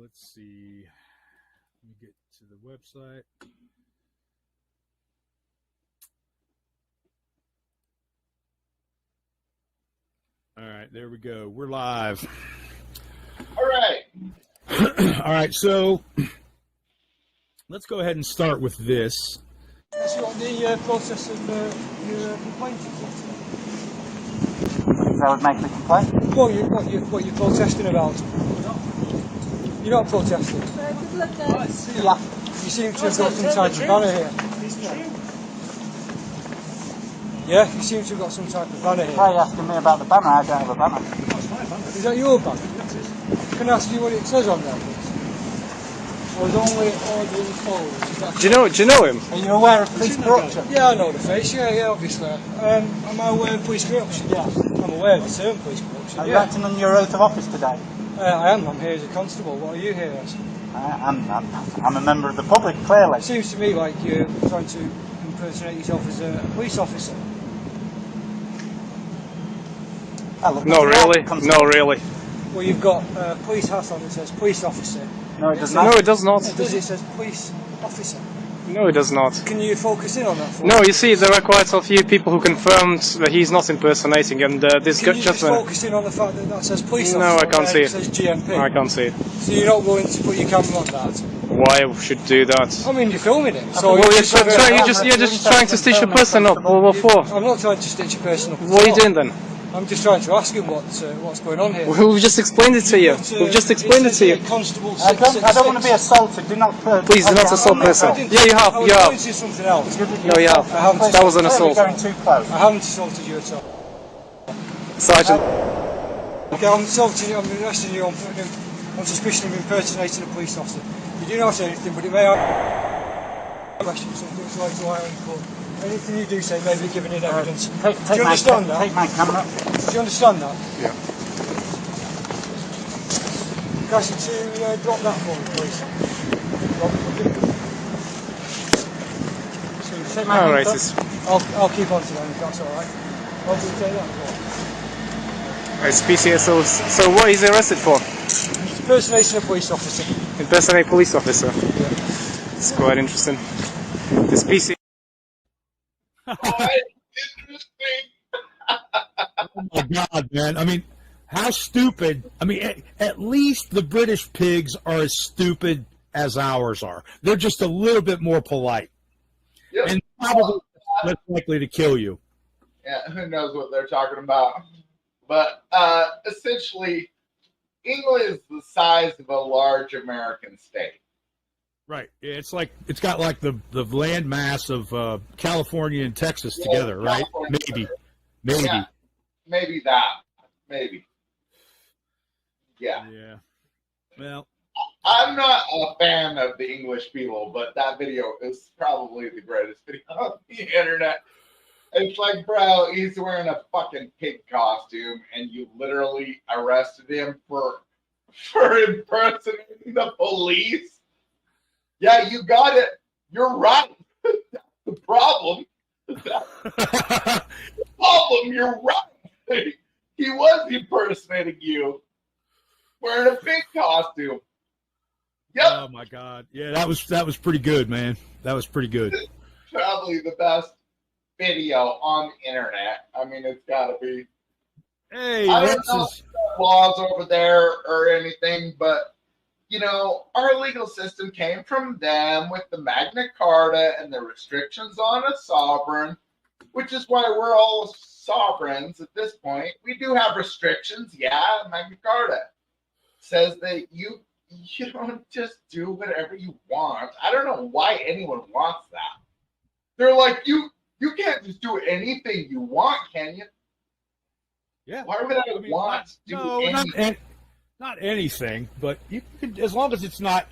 Let's see. Let me get to the website. All right, there we go. We're live. All right. All right, so let's go ahead and start with this. Has you got the process of your complaint? That would make the complaint? What you're protesting about? You're not protesting? Yeah. You seem to have got some type of banner here. Yeah, you seem to have got some type of banner here. Why are you asking me about the banner? I don't have a banner. Is that your banner? Can I ask you what it says on there, please? I was only ordering followers. Do you know him? Are you aware of police corruption? Yeah, I know the face, yeah, obviously. Am I aware of police corruption? Yeah. I'm aware of the term police corruption, Are you acting on your oath of office today? I am, I'm here as a constable. What are you here as? I'm a member of the public, clearly. It seems to me like you're trying to impersonate yourself as a police officer. No, really? No, really. Well, you've got a police hat on that says police officer. No, it does No, not. it does not. Does it says police officer? No, it does not. Can you focus in on that for me? No, you see, there are quite a few people who confirmed that he's not impersonating, and this Can you just gentleman... focus in on the fact that that says police No, officer? I can't see It it. says GMP. I can't see it. So you're not willing to put your camera on that? Why should do that? I mean, you're filming it. So Well, you're you're just trying to stitch a person up. What for? I'm not trying to stitch a person up. What are you doing then? I'm just trying to ask him what's going on here. We've just explained it to you. We've just explained it to you. Constable I don't want to be assaulted. Do not... Please do not assault person. Yeah, you have. You I have. was going to something else. No, you have. I haven't. That was an assault. Going too close. I haven't assaulted you at all. Sergeant. Okay, I'm assaulting you. I'm arresting you on suspicion of impersonating a police officer. You do not say anything, but it may have questions. Something like why in court. Anything you do say may be given in evidence. Do you understand that? Take my camera. Do you understand that? Yeah. Ask you to drop that for me, please. Take my All right. I'll keep on to that if that's alright. I'll do take that as well. It's PCSO. So what is he arrested for? Impersonation of a police officer. Impersonate police officer. Yeah. It's quite interesting. This PC. Interesting. Oh my God, man. I mean, how stupid. I mean, at least the British pigs are as stupid as ours are. They're just a little bit more polite. Yep. And probably less likely to kill you. Yeah, who knows what they're talking about. But essentially, England is the size of a large American state. Right. It's got like the land mass of California and Texas together, right? California. Maybe. Yeah, maybe that. Maybe. Yeah. Yeah. Well, I'm not a fan of the English people, but that video is probably the greatest video on the internet. It's like, bro, he's wearing a fucking pig costume, and you literally arrested him for impersonating the police. Yeah, you got it. You're right. That's the problem. The problem, you're right. He was impersonating you wearing a pig costume. Yep. oh my God. Yeah, that was pretty good, man. That was pretty good. Probably the best video on the internet. I mean, it's got to be. Hey, I don't Rex know is, laws over there or anything, but you know, our legal system came from them with the Magna Carta and the restrictions on a sovereign, which is why we're all sovereigns at this point. We do have restrictions, yeah. Magna Carta says that you don't just do whatever you want. I don't know why anyone wants that. They're like, you can't just do anything you want, can you? yeah. Why would I want to do anything? Not anything, but you can, as long as it's not.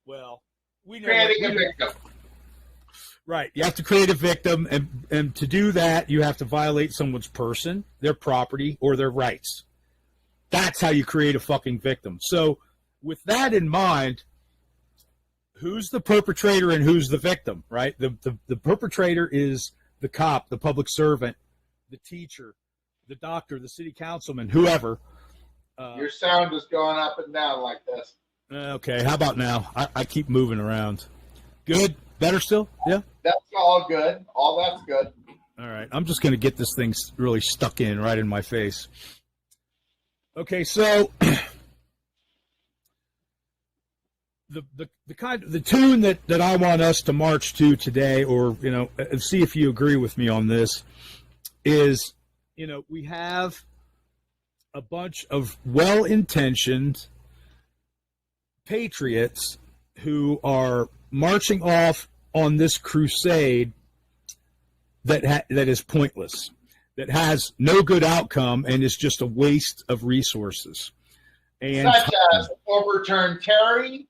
Well, we know. Creating a victim. Right. You have to create a victim, and to do that, you have to violate someone's person, their property, or their rights. That's how you create a fucking victim. So, with that in mind, who's the perpetrator and who's the victim, right? The perpetrator is the cop, the public servant, the teacher, the doctor, the city councilman, whoever. Your sound is going up and down like this. Okay, how about now? I keep moving around. Good? Better still? Yeah? That's all good. All that's good. All right. I'm just going to get this thing really stuck in right in my face. Okay, so the tune that I want us to march to today, or and see if you agree with me on this, is we have a bunch of well-intentioned patriots who are marching off on this crusade that is pointless, that has no good outcome, and is just a waste of resources. And such as overturn Terry.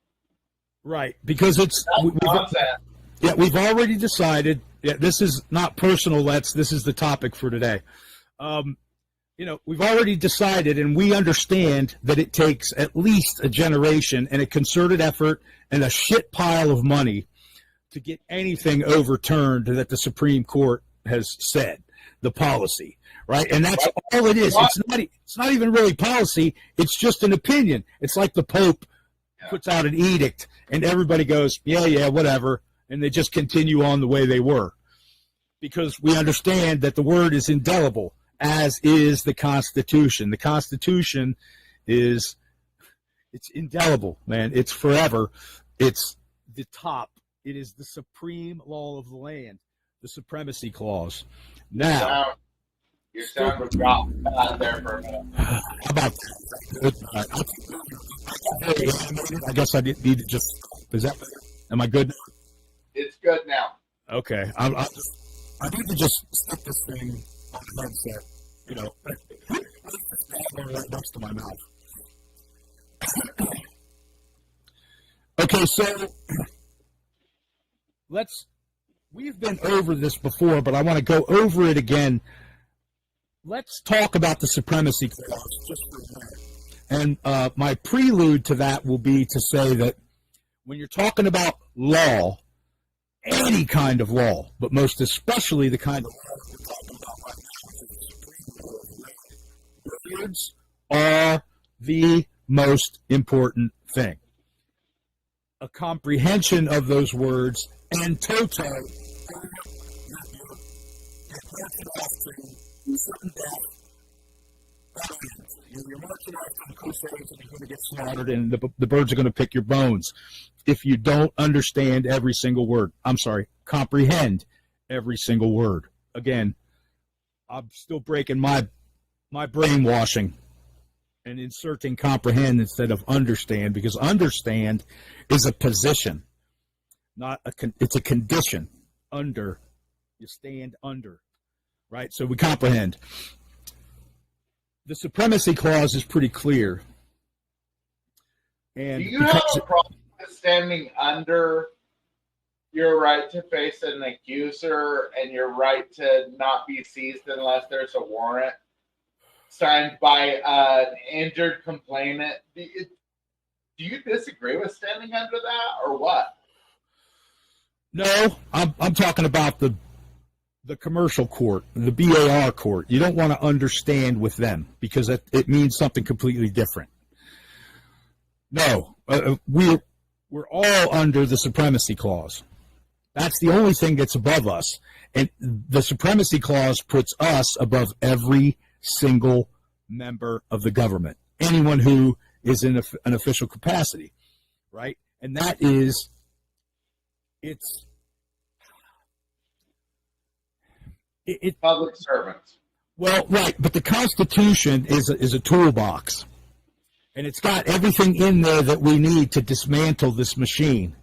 Right, because we've already decided. Yeah, this is not personal. This is the topic for today. We've already decided, and we understand that it takes at least a generation and a concerted effort and a shit pile of money to get anything overturned that the Supreme Court has said, the policy, right? And that's all it is. It's not even really policy. It's just an opinion. It's like the Pope puts out an edict, and everybody goes, yeah, whatever, and they just continue on the way they were. Because we understand that the word is indelible, as is the Constitution. The Constitution it's indelible, man. It's forever. It's the top. It is the supreme law of the land, the supremacy clause. Now, your sound was dropped out there for a minute. How about that? I guess I need to just. Am I good? It's good now. Okay. I need to just stick this thing on the headset, right next to my mouth. Okay, so we've been over this before, but I want to go over it again. Let's talk about the supremacy clause just for a minute. And my prelude to that will be to say that when you're talking about law, any kind of law, but most especially the kind of law we're talking about right now, words are the most important thing. A comprehension of those words and toto you're marching off to the crusades and you're going to get slaughtered, and the birds are going to pick your bones if you don't understand every single word. I'm sorry, comprehend every single word. Again, I'm still breaking my brainwashing and inserting comprehend instead of understand, because understand is a position, it's a condition. Under, you stand under, right? So we comprehend. The supremacy clause is pretty clear. And do you have a problem with standing under your right to face an accuser and your right to not be seized unless there's a warrant signed by an injured complainant? Do you disagree with standing under that, or what? No, I'm talking about the commercial court, the BAR court. You don't want to understand with them because it means something completely different. No, we're all under the supremacy clause. That's the only thing that's above us. And the supremacy clause puts us above every single member of the government, anyone who is in an official capacity, right? And that is, it's public servants. Well, right, but the Constitution is a toolbox, and it's got everything in there that we need to dismantle this machine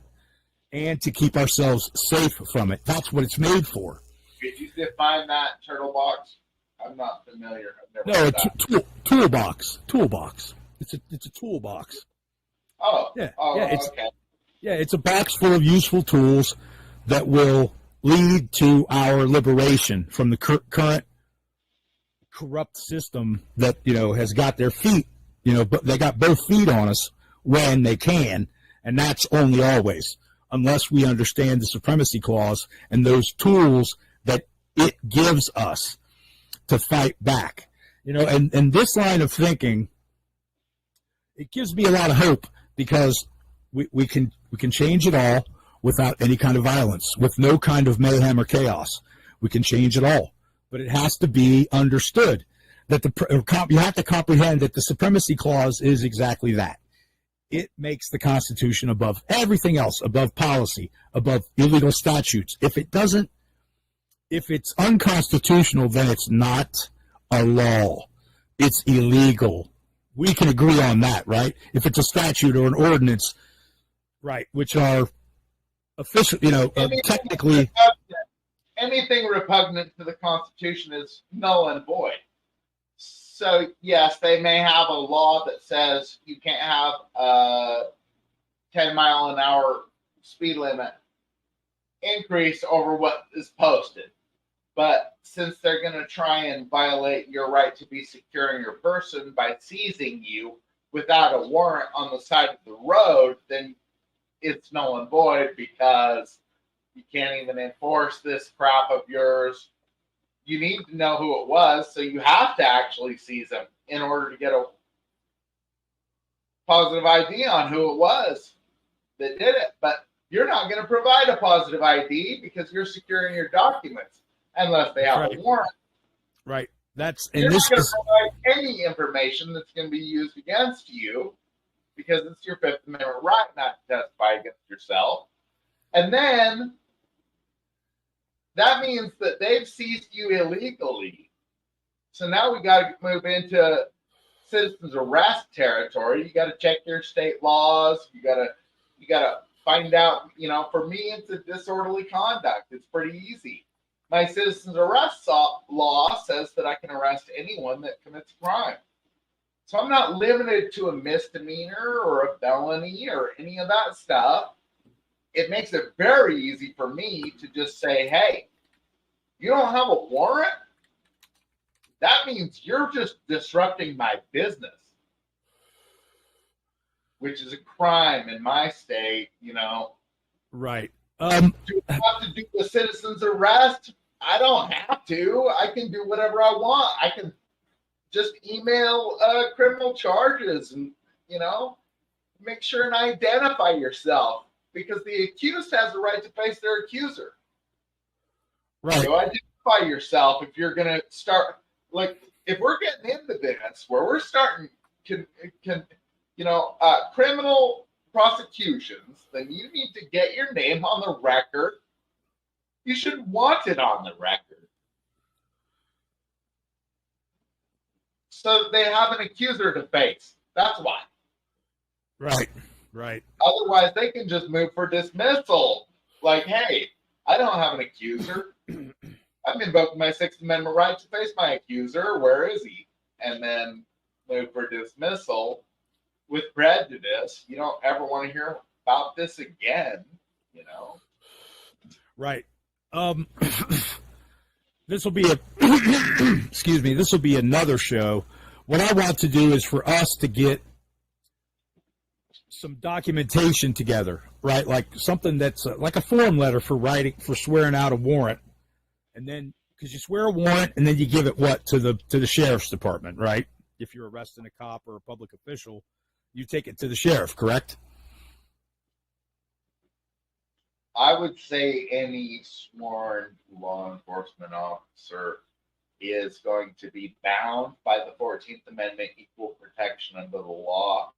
and to keep ourselves safe from it. That's what it's made for. Could you define that, turtle box? I'm not familiar. I've never No, heard that. Toolbox. It's a toolbox. Oh, Yeah, okay. Yeah, it's a box full of useful tools that will lead to our liberation from the current corrupt system that has got their feet, but they got both feet on us when they can, and that's only always, unless we understand the supremacy clause and those tools that it gives us to fight back. And this line of thinking it gives me a lot of hope because we can change it all without any kind of violence, with no kind of mayhem or chaos. We can change it all, but it has to be understood that you have to comprehend that the supremacy clause is exactly that. It makes the Constitution above everything else, above policy, above illegal statutes. If it's unconstitutional, then it's not a law. It's illegal. We can agree on that, right? If it's a statute or an ordinance, right, which are official, technically. Anything repugnant to the Constitution is null and void. So, yes, they may have a law that says you can't have a 10-mile-an-hour speed limit increase over what is posted. But since they're going to try and violate your right to be secure in your person by seizing you without a warrant on the side of the road, then it's null and void because you can't even enforce this crap of yours. You need to know who it was, so you have to actually seize them in order to get a positive ID on who it was that did it. But you're not going to provide a positive ID because you're securing your documents unless they have a warrant. Right. You're not going to provide any information that's going to be used against you because it's your Fifth Amendment right not to testify against yourself. And then that means that they've seized you illegally. So now we got to move into citizens arrest territory. You got to check your state laws. You got to find out. For me, it's a disorderly conduct. It's pretty easy. My citizens arrest law says that I can arrest anyone that commits a crime. So I'm not limited to a misdemeanor or a felony or any of that stuff. It makes it very easy for me to just say, hey, you don't have a warrant? That means you're just disrupting my business, which is a crime in my state, Right. Do I have to do a citizen's arrest? I don't have to. I can do whatever I want. I can just email criminal charges and, make sure and identify yourself. Because the accused has the right to face their accuser. Right. So identify yourself if you're going to start, if we're getting into this, where we're starting, criminal prosecutions, then you need to get your name on the record. You should want it on the record. So they have an accuser to face. That's why. Right. Right. Otherwise, they can just move for dismissal. Like, hey, I don't have an accuser. I've invoked my Sixth Amendment right to face my accuser. Where is he? And then move for dismissal with prejudice. You don't ever want to hear about this again, Right. This will be excuse me, this will be another show. What I want to do is for us to get some documentation together, right? Like something that's like a form letter for swearing out a warrant. And then, because you swear a warrant and then you give it to the sheriff's department, right? If you're arresting a cop or a public official, you take it to the sheriff, correct? I would say any sworn law enforcement officer is going to be bound by the 14th Amendment equal protection under the law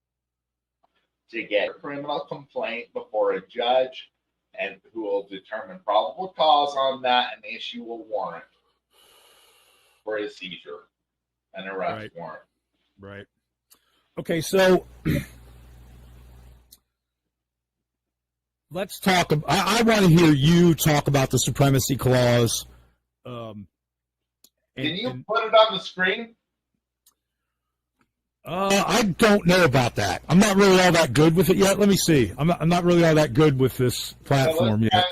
to get a criminal complaint before a judge and who will determine probable cause on that and issue a warrant for a seizure, an arrest warrant. Right. Okay, so let's talk. I want to hear you talk about the supremacy clause. Can you put it on the screen? I don't know about that. I'm not really all that good with it yet. Let me see. I'm not really all that good with this platform yet.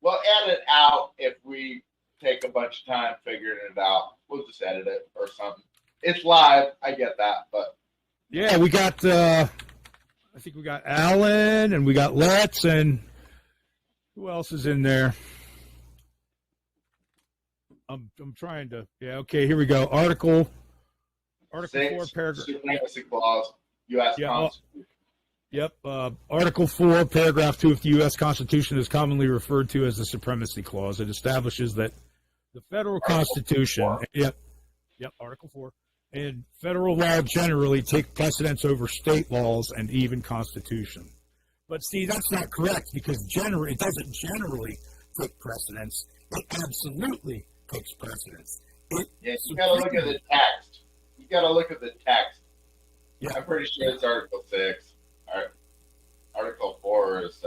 We'll edit out if we take a bunch of time figuring it out. We'll just edit it or something. It's live. I get that, but yeah, we got. I think we got Alan and we got Let's and who else is in there? I'm trying to. Yeah. Okay. Here we go. Article 4, paragraph. Supremacy clause. U.S. Yeah, Constitution. Yep. Article 4, Paragraph 2 of the U.S. Constitution is commonly referred to as the Supremacy Clause. It establishes that the federal Constitution, yep, Article 4, and federal law generally take precedence over state laws and even Constitution. But see, that's not correct because it doesn't generally take precedence. It absolutely takes precedence. You got to look at the text. You got to look at the text. Yeah. I'm pretty sure it's Article 6. Article 4 is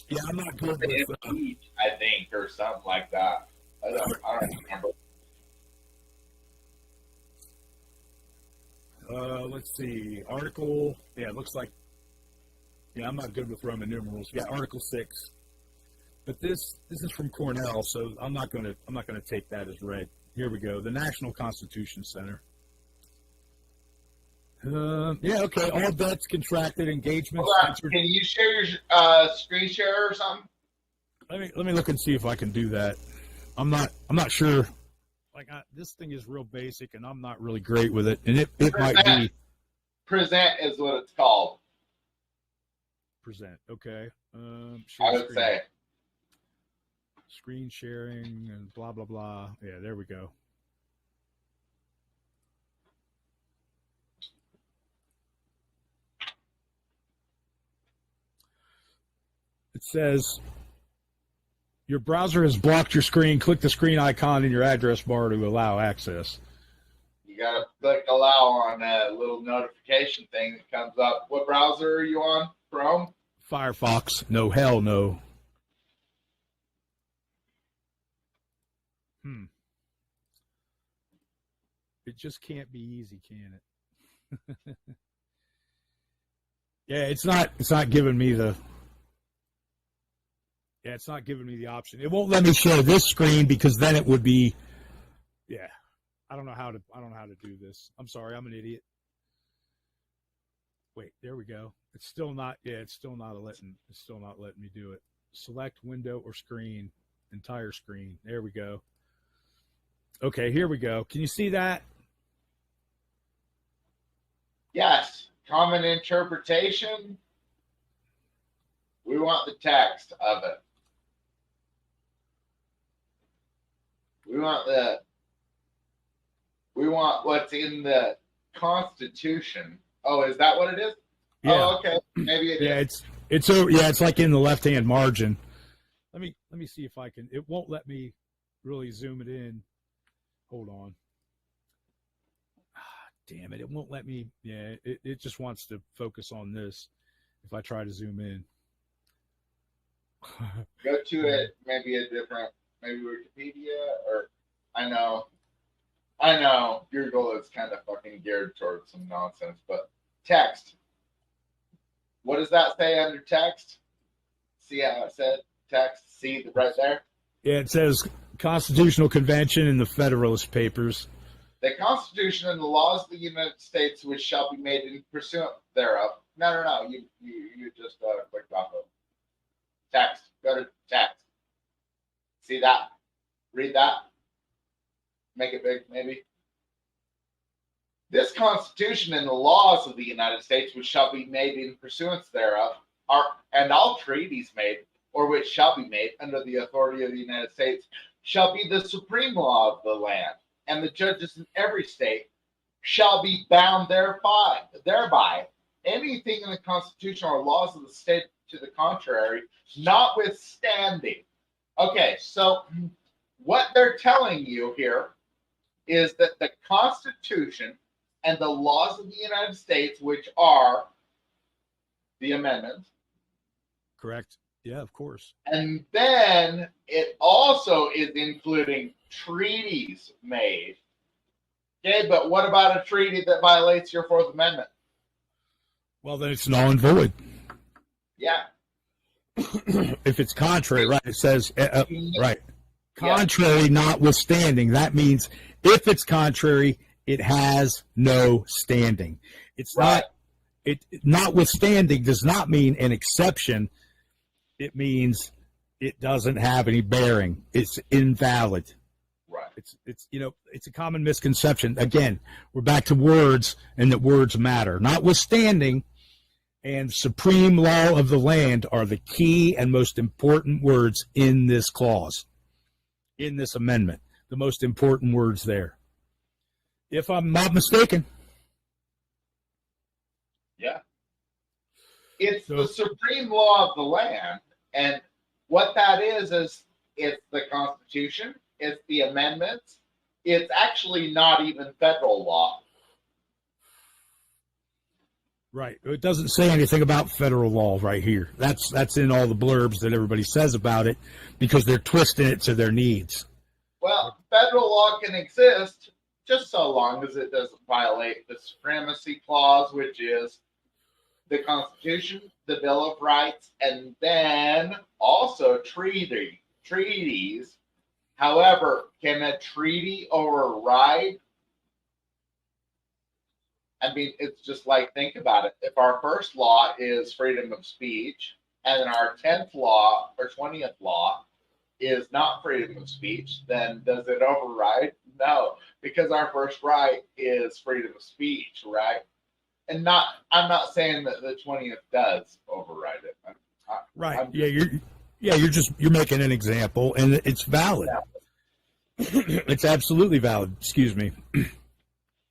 Yeah, I'm not good with impeach, I think, or something like that. I don't remember. Let's see. Article. Yeah, it looks like. Yeah, I'm not good with Roman numerals. Yeah, Article 6. But this is from Cornell, so I'm not gonna take that as read. Here we go. The National Constitution Center. Yeah, okay. All debts, contracted engagements. Hold on. Can you share your screen share or something? Let me look and see if I can do that. I'm not sure. Like this thing is real basic, and I'm not really great with it. And it might be present is what it's called. Present. Okay. I would say screen sharing and blah blah blah. Yeah, there we go. It says your browser has blocked your screen. Click the screen icon in your address bar to allow access. You got to click allow on that little notification thing that comes up. What browser are you on? Chrome? Firefox. No, hell no. It just can't be easy, can it? Yeah, it's not giving me the. Yeah, it's not giving me the option. It won't let me share this screen because then it would be. Yeah, I don't know how to do this. I'm sorry, I'm an idiot. Wait, there we go. It's still not. Yeah, it's still not letting me do it. Select window or screen, entire screen. There we go. Okay, here we go. Can you see that? Yes. Common interpretation. We want the text of it. We want what's in the Constitution. Oh, is that what it is? Yeah. Oh, okay. Maybe it is. It's like in the left-hand margin. Let me see if I can. It won't let me really zoom it in. Hold on. Damn it! It won't let me. Yeah, it just wants to focus on this. If I try to zoom in. Go to it. Maybe maybe Wikipedia or I know Google is kind of fucking geared towards some nonsense, but text. What does that say under text? See how it said text? See right there? Yeah, it says Constitutional Convention and the Federalist Papers. The Constitution and the laws of the United States, which shall be made in pursuant thereof. No. You just clicked off of text. Go to text. See that? Read that. Make it big, maybe. This Constitution and the laws of the United States, which shall be made in pursuance thereof, and all treaties made, or which shall be made under the authority of the United States, shall be the supreme law of the land, and the judges in every state shall be bound thereby. Anything in the Constitution or laws of the state to the contrary, notwithstanding. Okay, so what they're telling you here is that the Constitution and the laws of the United States, which are the amendments. Correct. Yeah, of course. And then it also is including treaties made. Okay, but what about a treaty that violates your Fourth Amendment? Well, then it's null and void. Yeah. If it's contrary, right? It says, right. Contrary, notwithstanding. That means if it's contrary, it has no standing. It's right. Notwithstanding does not mean an exception. It means it doesn't have any bearing. It's invalid. Right. It's it's a common misconception. Again, we're back to words and that words matter. Notwithstanding, and supreme law of the land are the key and most important words in this clause, in this amendment. The most important words there. If I'm not mistaken. Yeah. It's the supreme law of the land. And what that is it's the Constitution, it's the amendments. It's actually not even federal law. Right. It doesn't say anything about federal law right here. That's in all the blurbs that everybody says about it because they're twisting it to their needs. Well, federal law can exist just so long as it doesn't violate the supremacy clause, which is the Constitution, the Bill of Rights, and then also treaties. However, can a treaty override? I mean, it's just like, think about it. If our first law is freedom of speech, and then our 10th law or 20th law is not freedom of speech, then does it override? No, because our first right is freedom of speech, right? And I'm not saying that the 20th does override it. Right. You're making an example, and it's valid. It's absolutely valid. Excuse me.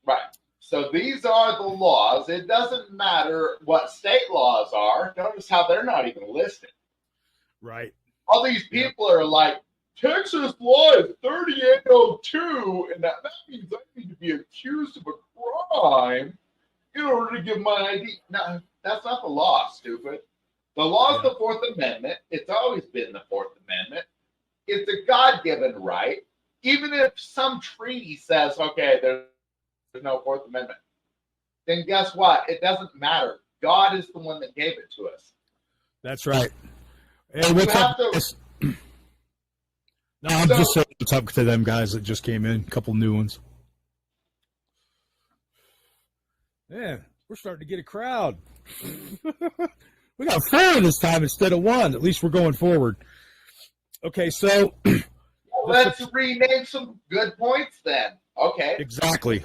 Right. So these are the laws. It doesn't matter what state laws are. Notice how they're not even listed. Right. All these people are like, Texas law is 3802, and that means I need to be accused of a crime in order to give my ID. No, that's not the law, stupid. The law is the Fourth Amendment. It's always been the Fourth Amendment. It's a God-given right. Even if some treaty says, okay, there's no Fourth Amendment, then guess what? It doesn't matter. God is the one that gave it to us. That's right. Hey, what's up? No, I'm just saying what's up to them guys that just came in. A couple new ones. Yeah, we're starting to get a crowd. We got 4 this time instead of 1. At least we're going forward. Okay, so let's rename some good points then. Okay. Exactly.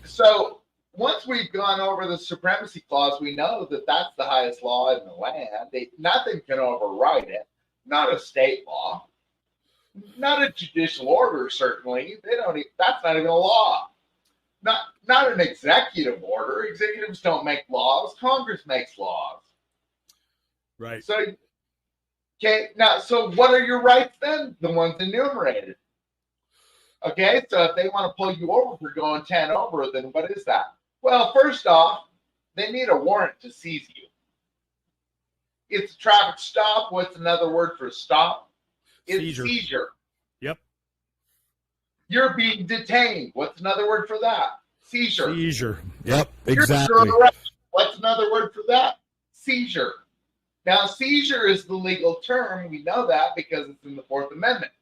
So once we've gone over the supremacy clause, we know that that's the highest law in the land. Nothing can override it. Not a state law. Not a judicial order, certainly. That's not even a law. Not an executive order. Executives don't make laws. Congress makes laws. Right. So, okay, now, so what are your rights then? The ones enumerated. Okay, so if they want to pull you over for going 10 over, then what is that? Well, first off, they need a warrant to seize you. It's a traffic stop. What's another word for stop? It's seizure. Yep. You're being detained. What's another word for that? Seizure. Seizure. Yep, exactly. What's another word for that? Seizure. Now, seizure is the legal term. We know that because it's in the Fourth Amendment.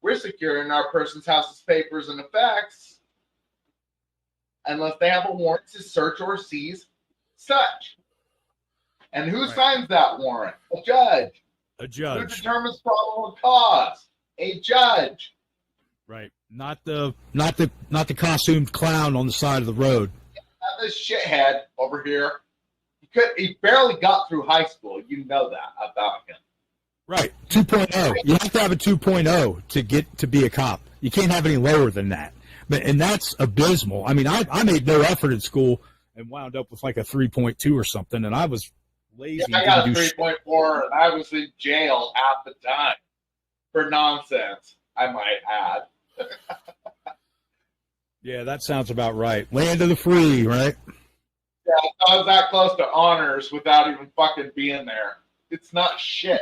We're securing our person's house's papers and effects unless they have a warrant to search or seize such. And who signs that warrant? A judge. A judge. Who determines probable cause? A judge. Right. Not the costumed clown on the side of the road. Not this shithead over here. He barely got through high school. You know that about him. Right. 2.0. You have to have a 2.0 to get to be a cop. You can't have any lower than that. And that's abysmal. I mean, I made no effort in school and wound up with like a 3.2 or something, and I was lazy. Yeah, I got a 3.4, and I was in jail half the time for nonsense, I might add. Yeah, that sounds about right. Land of the free, right? Yeah, I was that close to honors without even fucking being there. It's not shit.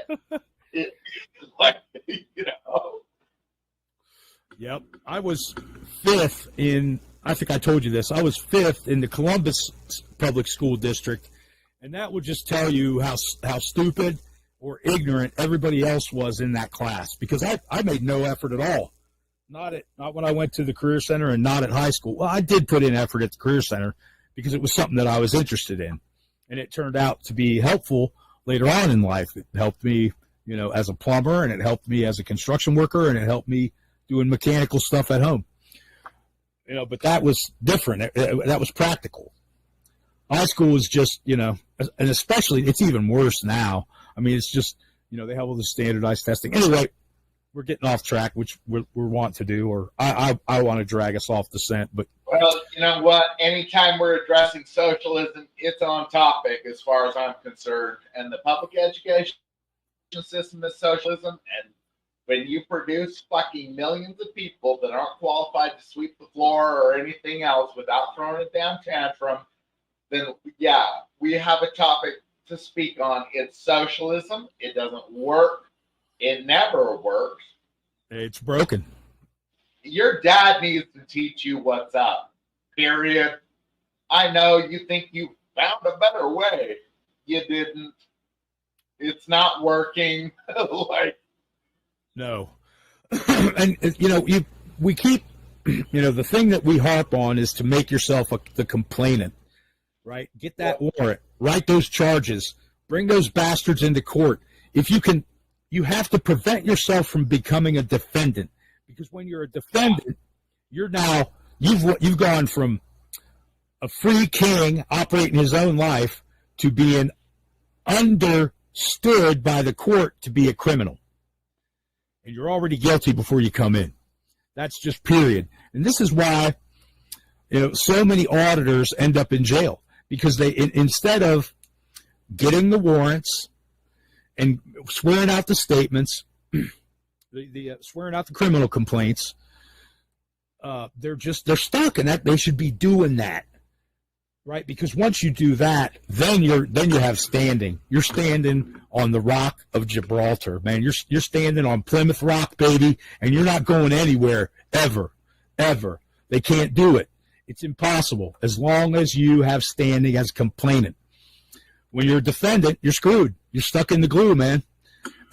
It's like, you know. Yep. I was 5th in, I think I told you this, I was 5th in the Columbus Public School District, and that would just tell you how stupid or ignorant everybody else was in that class, because I made no effort at all. Not when I went to the Career Center and not at high school. Well, I did put in effort at the Career Center because it was something that I was interested in, and it turned out to be helpful later on in life. It helped me, as a plumber, and it helped me as a construction worker, and it helped me doing mechanical stuff at home. But that was different. That was practical. High school was just, and especially it's even worse now. I mean, it's just, they have all the standardized testing. Anyway, we're getting off track, which we're want to do, or I want to drag us off the scent. But well, you know what? Anytime we're addressing socialism, it's on topic as far as I'm concerned. And the public education system is socialism. And when you produce fucking millions of people that aren't qualified to sweep the floor or anything else without throwing a damn tantrum, then yeah, we have a topic to speak on. It's socialism. It doesn't work. It never works. It's broken. Your dad needs to teach you what's up. Period. I know you think you found a better way. You didn't. It's not working. No. And we keep the thing that we harp on is to make yourself the complainant, right? Get that warrant, write those charges, bring those bastards into court. If you can, you have to prevent yourself from becoming a defendant, because when you're a defendant, you've gone from a free king operating his own life to being understood by the court to be a criminal. And you're already guilty before you come in. That's just period. And this is why, so many auditors end up in jail, because they, instead of getting the warrants and swearing out the statements, swearing out the criminal complaints, they're stuck in that. They should be doing that, right? Because once you do that, then you have standing. You're standing on the Rock of Gibraltar, man. You're standing on Plymouth Rock, baby, and you're not going anywhere ever. They can't do it. It's impossible as long as you have standing as complainant. When you're a defendant, you're screwed. You're stuck in the glue, man.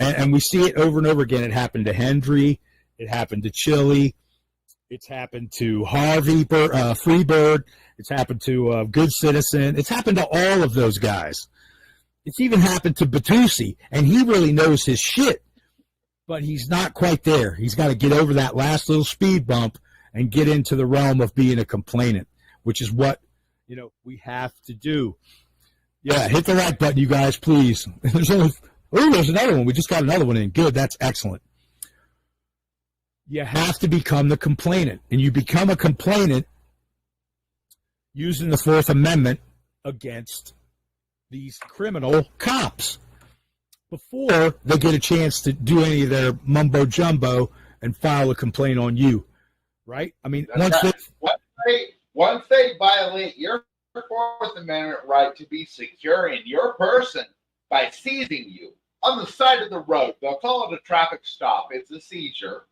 And we see it over and over again. It happened to Hendry. It happened to Chili. It's happened to Harvey Freebird. It's happened to Good Citizen. It's happened to all of those guys. It's even happened to Batusi, and he really knows his shit, but he's not quite there. He's got to get over that last little speed bump and get into the realm of being a complainant, which is what we have to do. Yeah, hit the like button, you guys, please. There's another one. We just got another one in. Good, that's excellent. You have to become the complainant, and you become a complainant using the Fourth Amendment against these criminal cops before they get a chance to do any of their mumbo jumbo and file a complaint on you, right? I mean, once they violate your Fourth Amendment right to be secure in your person by seizing you on the side of the road, they'll call it a traffic stop. It's a seizure.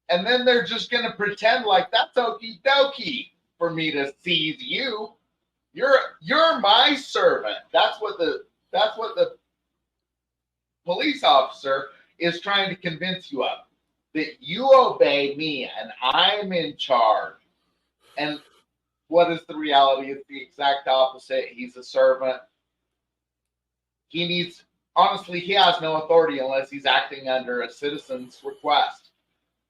And then they're just going to pretend like that's okie dokie for me to seize you. You're my servant. That's what the police officer is trying to convince you of. That you obey me and I'm in charge. And what is the reality? It's the exact opposite. He's a servant. He has no authority unless he's acting under a citizen's request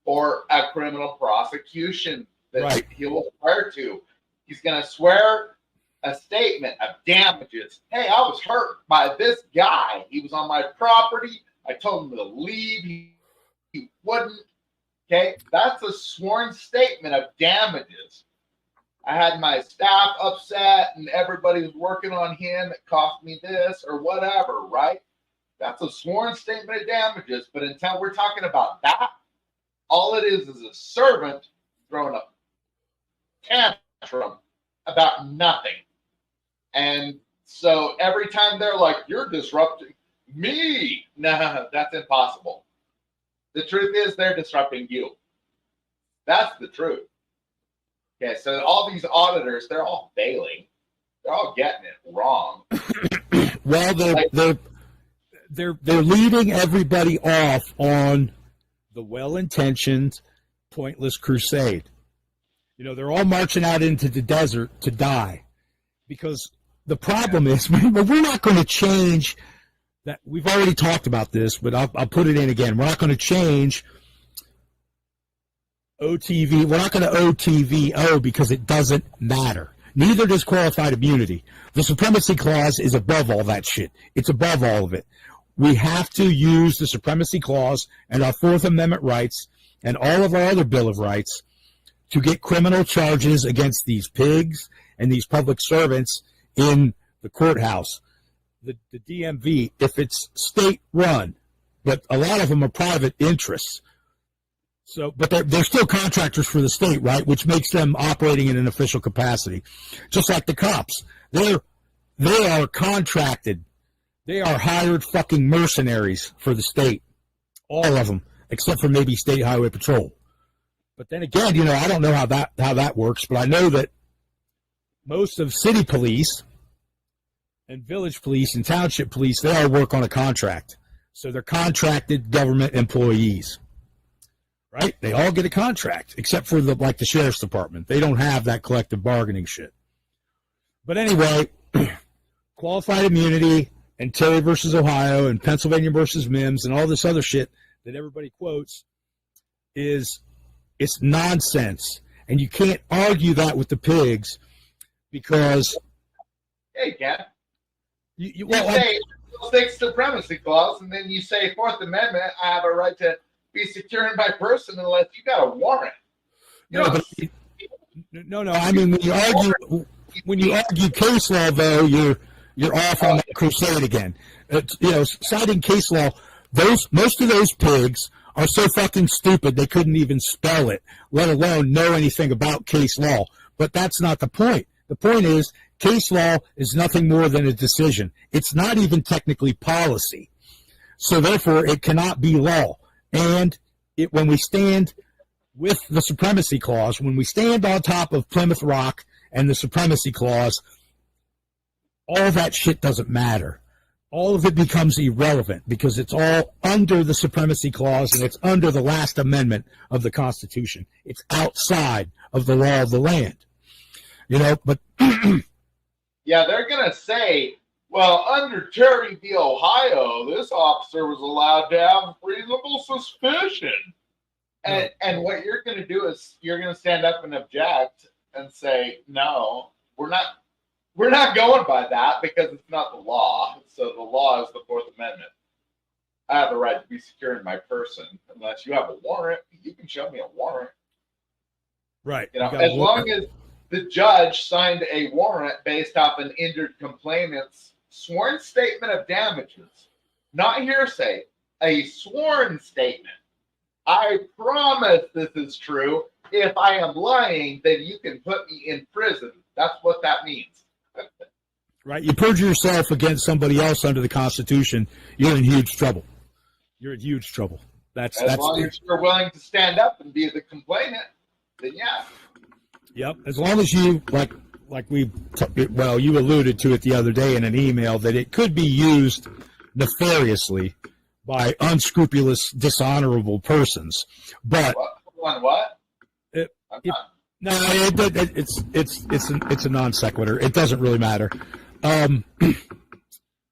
or a criminal prosecution that he'll require to. He's going to swear a statement of damages. Hey, I was hurt by this guy. He was on my property. I told him to leave. He wouldn't. Okay, that's a sworn statement of damages. I had my staff upset and everybody was working on him. It cost me this or whatever, right? That's a sworn statement of damages. But until we're talking about that, all it is a servant throwing a tantrum about nothing. And so every time they're like, you're disrupting me. No, that's impossible. The truth is they're disrupting you. That's the truth. Okay, so all these auditors, they're all failing. They're all getting it wrong. Well, they're leading everybody off on the well-intentioned, pointless crusade. They're all marching out into the desert to die, because the problem is we're not going to change that. We've already talked about this, but I'll put it in again. We're not going to change OTV. We're not going to OTVO because it doesn't matter. Neither does qualified immunity. The supremacy clause is above all that shit. It's above all of it. We have to use the supremacy clause and our Fourth Amendment rights and all of our other Bill of Rights to get criminal charges against these pigs and these public servants in the courthouse. The DMV, if it's state-run, but a lot of them are private interests. So, but they're still contractors for the state, right? Which makes them operating in an official capacity. Just like the cops. They are contracted. They are hired fucking mercenaries for the state. All of them, except for maybe State Highway Patrol. But then again, you know, I don't know how that works, but I know that most of city police and village police and township police, they all work on a contract. So they're contracted government employees. Right? They all get a contract, except for the sheriff's department. They don't have that collective bargaining shit. But anyway, qualified immunity and Terry versus Ohio and Pennsylvania versus Mims and all this other shit that everybody quotes it's nonsense. And you can't argue that with the pigs because... Hey, Ken. You say Sixth Supremacy Clause, and then you say Fourth Amendment, I have a right to be secured by person unless you got a warrant. No. I mean, when you argue case law, though, you're off on that crusade again. Citing case law, most of those pigs are so fucking stupid they couldn't even spell it, let alone know anything about case law. But that's not the point. The point is, case law is nothing more than a decision. It's not even technically policy. So therefore, it cannot be law. And when we stand with the Supremacy Clause, when we stand on top of Plymouth Rock and the Supremacy Clause, all that shit doesn't matter. All of it becomes irrelevant because it's all under the Supremacy Clause and it's under the last amendment of the Constitution. It's outside of the law of the land. But... Yeah, they're going to say, well, under Terry v. Ohio, this officer was allowed to have reasonable suspicion. And what you're going to do is you're going to stand up and object and say, no, we're not going by that because it's not the law. So the law is the Fourth Amendment. I have the right to be securing my person. Unless you have a warrant, you can show me a warrant. Right. As long as the judge signed a warrant based off an injured complainant's sworn statement of damages, not hearsay, a sworn statement. I promise this is true. If I am lying, then you can put me in prison. That's what that means. Right. You perjure yourself against somebody else under the Constitution, you're in huge trouble. You're in huge trouble. That's as long as you're willing to stand up and be the complainant, then yeah. Yep. As long as you you alluded to it the other day in an email that it could be used nefariously by unscrupulous, dishonorable persons. But what? It's a non sequitur. It doesn't really matter.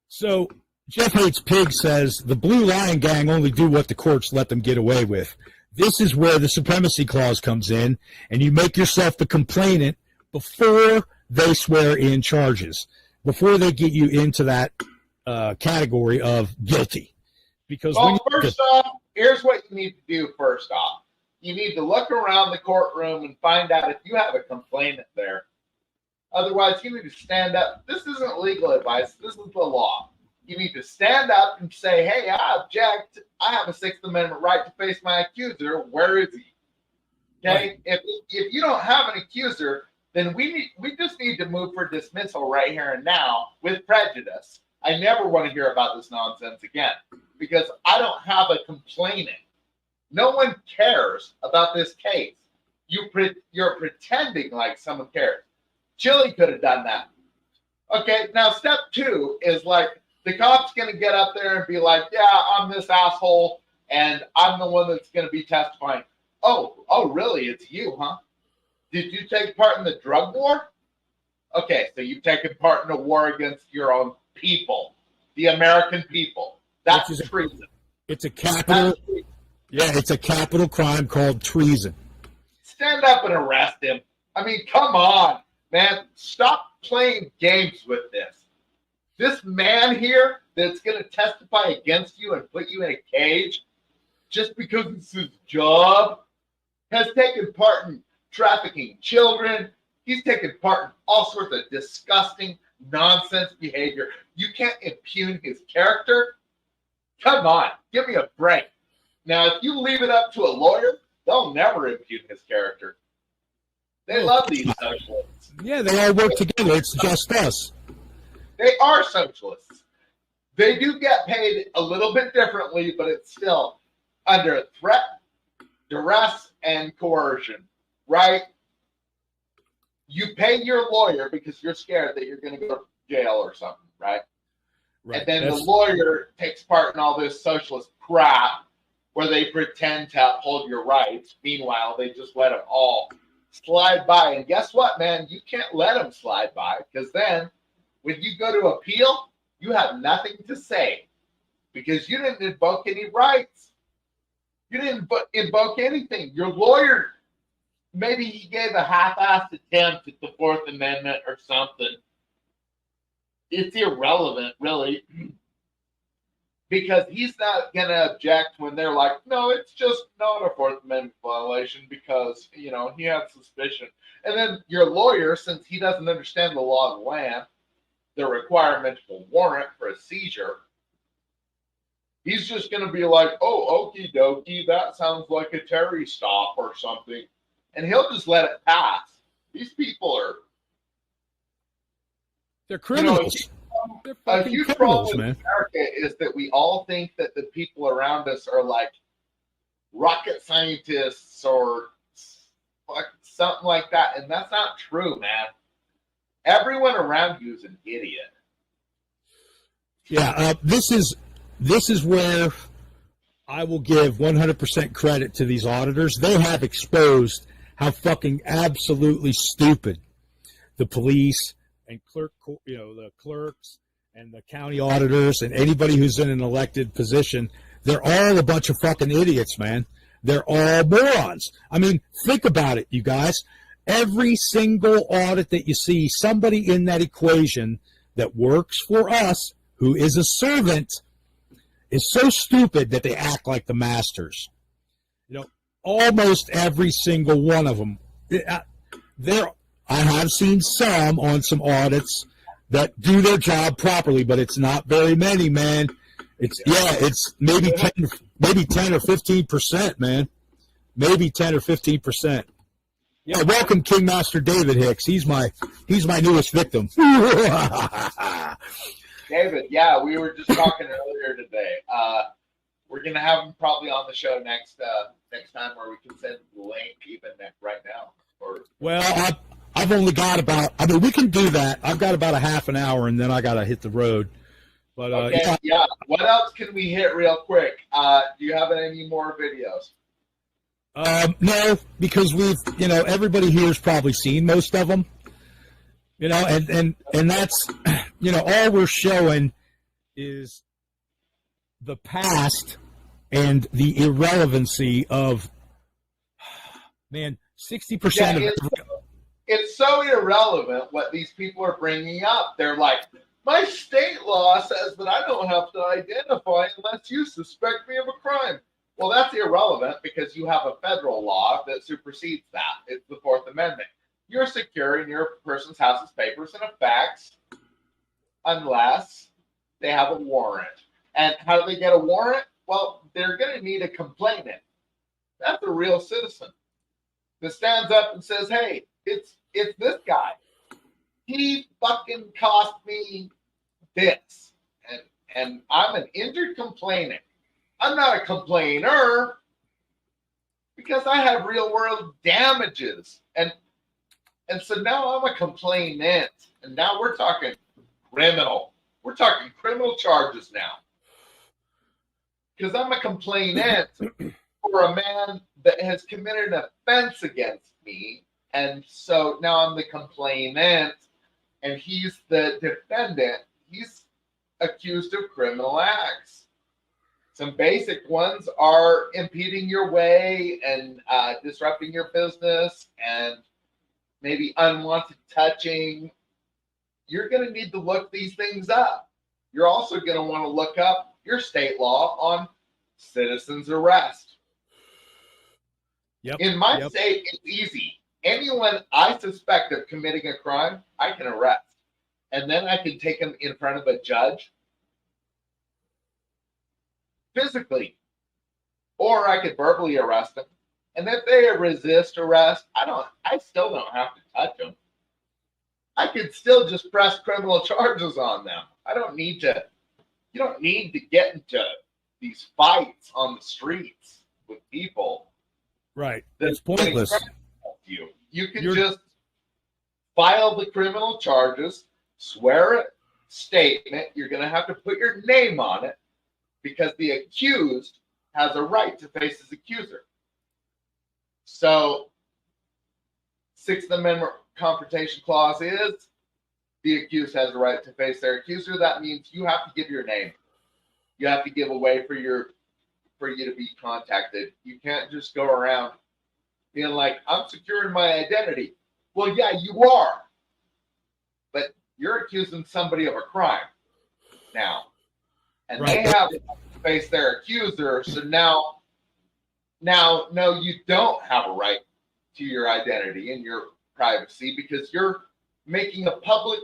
So Jeff Hates Pig says the Blue Lion Gang only do what the courts let them get away with. This is where the Supremacy Clause comes in, and you make yourself the complainant before they swear in charges, before they get you into that category of guilty. Because first off, here's what you need to do first off. You need to look around the courtroom and find out if you have a complainant there. Otherwise, you need to stand up. This isn't legal advice. This is the law. You need to stand up and say, hey, I object. I have a Sixth Amendment right to face my accuser. Where is he? Okay? Right. If you don't have an accuser, then we just need to move for dismissal right here and now with prejudice. I never want to hear about this nonsense again because I don't have a complainant. No one cares about this case. You're pretending like someone cares. Chili could have done that. Okay, now step 2 is like the cop's going to get up there and be like, yeah, I'm this asshole, and I'm the one that's going to be testifying. Oh, really? It's you, huh? Did you take part in the drug war? Okay, so you've taken part in a war against your own people, the American people. That's treason. It's a capital. Yeah, it's a capital crime called treason. stand up and arrest him. I mean, come on, man. Stop playing games with this. This man here that's going to testify against you and put you in a cage just because it's his job has taken part in trafficking children. He's taken part in all sorts of disgusting nonsense behavior. You can't impugn his character. Come on, give me a break. Now, if you leave it up to a lawyer, they'll never impugn his character. They love these socialists. Yeah, they all work together. It's just us. They are socialists. They do get paid a little bit differently, but it's still under threat, duress, and coercion, right? You pay your lawyer because you're scared that you're going to go to jail or something, right? Right. And then the lawyer takes part in all this socialist crap where they pretend to uphold your rights. Meanwhile, they just let them all slide by. And guess what, man? You can't let them slide by, because then when you go to appeal, you have nothing to say because you didn't invoke any rights. You didn't invoke anything. Your lawyer, maybe he gave a half-assed attempt at the Fourth Amendment or something. It's irrelevant, really, because he's not going to object when they're like, no, it's just not a Fourth Amendment violation because, you know, he had suspicion. And then your lawyer, since he doesn't understand the law of the land, the requirement of a warrant for a seizure, he's just going to be like, oh, okie dokie, that sounds like a Terry stop or something. And he'll just let it pass. These people are... They're criminals. You know, a huge problem in America is that we all think that the people around us are like rocket scientists or something like that. And that's not true, man. Everyone around you is an idiot. Yeah, this is where I will give 100% credit to these auditors. They have exposed how fucking absolutely stupid the police and the clerks and the county auditors and anybody who's in an elected position, they're all a bunch of fucking idiots, man. They're all morons. I mean, think about it, you guys. Every single audit that you see, somebody in that equation that works for us, who is a servant, is so stupid that they act like the masters. You know, almost every single one of them. I have seen some on some audits that do their job properly, but it's not very many, man. It's maybe 10 or 15%, man. Maybe 10 or 15%. Yeah, welcome King Master David Hicks. He's my newest victim. David, yeah, we were just talking earlier today. We're gonna have him probably on the show next time, where we can send the link even right now. Well, I've only got about. I mean, we can do that. I've got about a half an hour, and then I gotta hit the road. But okay, yeah. What else can we hit real quick? Do you have any more videos? No, because everybody here's probably seen most of them. You know, and that's, all we're showing is the past and the irrelevancy of, man, 60% of it. It's so irrelevant what these people are bringing up. They're like, my state law says that I don't have to identify unless you suspect me of a crime. Well, that's irrelevant because you have a federal law that supersedes that. It's the Fourth Amendment. You're secure in your person's house's papers and effects unless they have a warrant. And how do they get a warrant? Well, they're going to need a complainant. That's a real citizen that stands up and says, hey, it's this guy. He fucking cost me this. And I'm an injured complainant. I'm not a complainer because I have real world damages. And so now I'm a complainant. And now we're talking criminal. We're talking criminal charges now. Because I'm a complainant for a man that has committed an offense against me. And so now I'm the complainant and he's the defendant. He's accused of criminal acts. Some basic ones are impeding your way and disrupting your business and maybe unwanted touching. You're going to need to look these things up. You're also going to want to look up your state law on citizen's arrest. Yep. In my state, it's easy. Anyone I suspect of committing a crime, I can arrest. And then I can take them in front of a judge physically. Or I could verbally arrest them. And if they resist arrest, I still don't have to touch them. I could still just press criminal charges on them. You don't need to get into these fights on the streets with people. Right. It's pointless. You can just file the criminal charges, swear a statement. You're going to have to put your name on it because the accused has a right to face his accuser. So, Sixth Amendment Confrontation Clause is the accused has a right to face their accuser. That means you have to give your name. You have to give a way for you to be contacted. You can't just go around being like, I'm securing my identity. Well, yeah, you are. But you're accusing somebody of a crime now. And right. They have to face their accuser. So now, no, you don't have a right to your identity and your privacy because you're making a public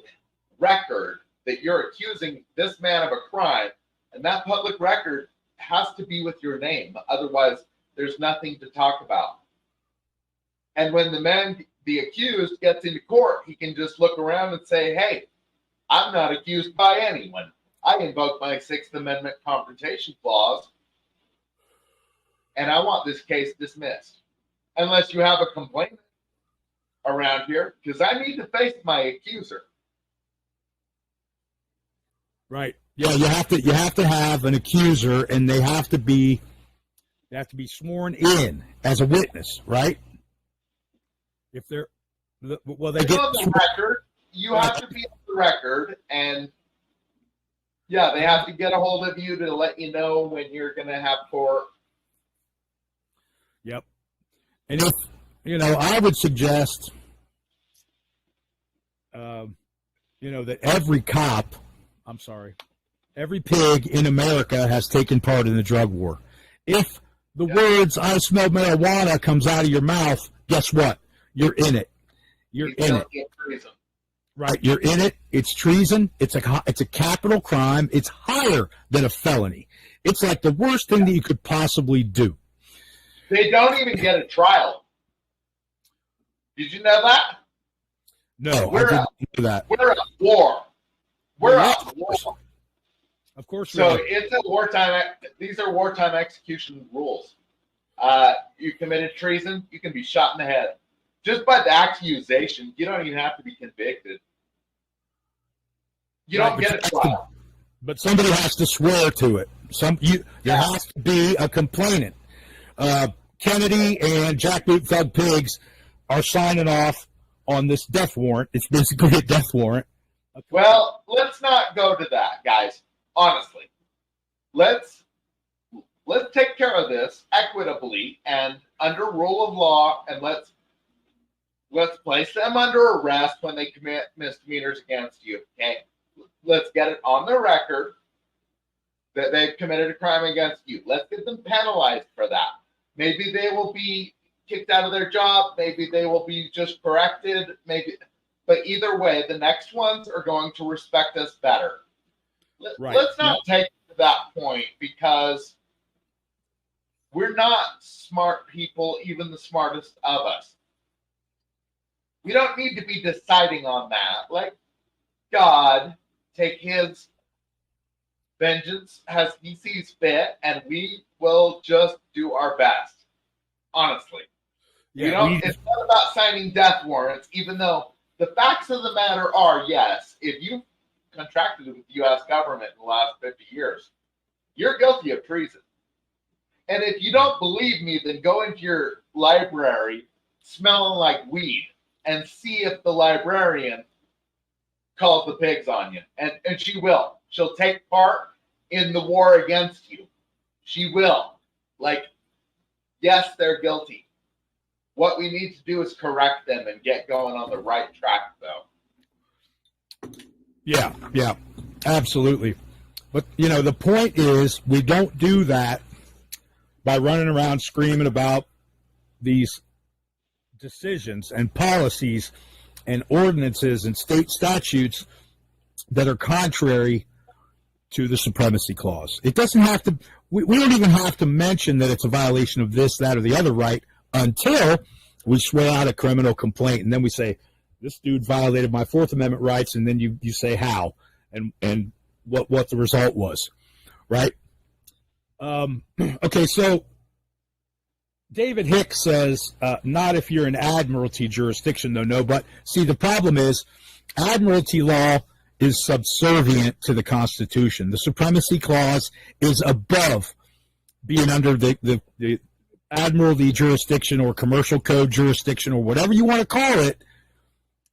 record that you're accusing this man of a crime. And that public record has to be with your name. Otherwise, there's nothing to talk about. And when the accused gets into court, he can just look around and say, hey, I'm not accused by anyone. I invoke my Sixth Amendment Confrontation Clause, and I want this case dismissed. Unless you have a complaint around here, because I need to face my accuser. Right. Yeah, you have to have an accuser, and they have to be sworn in as a witness, right? If they're they get on the record. You have to be on the record, and yeah, they have to get a hold of you to let you know when you're going to have court. Yep. And if I would suggest, that every pig in America has taken part in the drug war. If the words "I smell marijuana" comes out of your mouth, guess what? You're in it. You're in it. Treason. Right. You're in it. It's treason. It's a capital crime. It's higher than a felony. It's like the worst thing that you could possibly do. They don't even get a trial. Did you know that? No, I didn't know that. We're at war. We're at war. Of course. So it's a wartime. These are wartime execution rules. You committed treason, you can be shot in the head. Just by the accusation, you don't even have to be convicted. You don't get a trial. But somebody has to swear to it. There has to be a complainant. Kennedy and Jackboot Thug Pigs are signing off on this death warrant. It's basically a death warrant. Well, let's not go to that, guys. Honestly, let's take care of this equitably and under rule of law, and let's place them under arrest when they commit misdemeanors against you. Okay, let's get it on the record that they've committed a crime against you. Let's get them penalized for that. Maybe they will be kicked out of their job. Maybe they will be just corrected. But either way, the next ones are going to respect us better. Let's not take it to that point, because we're not smart people, even the smartest of us. We don't need to be deciding on that. Let God take his vengeance as he sees fit, and we will just do our best. Honestly. Yeah, it's not about signing death warrants, even though the facts of the matter are, yes, if you contracted with the U.S. government in the last 50 years, you're guilty of treason. And if you don't believe me, then go into your library smelling like weed and see if the librarian calls the pigs on you. And she will. She'll take part in the war against you. She will. Like, yes, they're guilty. What we need to do is correct them and get going on the right track, though. Yeah, absolutely. But, the point is we don't do that by running around screaming about these decisions and policies and ordinances and state statutes that are contrary to the supremacy clause. It doesn't have to, we don't even have to mention that it's a violation of this, that, or the other right until we swear out a criminal complaint. And then we say, this dude violated my Fourth Amendment rights. And then you say how and what the result was, right? Okay, so David Hicks says, not if you're in admiralty jurisdiction, though, no. But see, the problem is admiralty law is subservient to the Constitution. The supremacy clause is above being under the admiralty jurisdiction or commercial code jurisdiction or whatever you want to call it.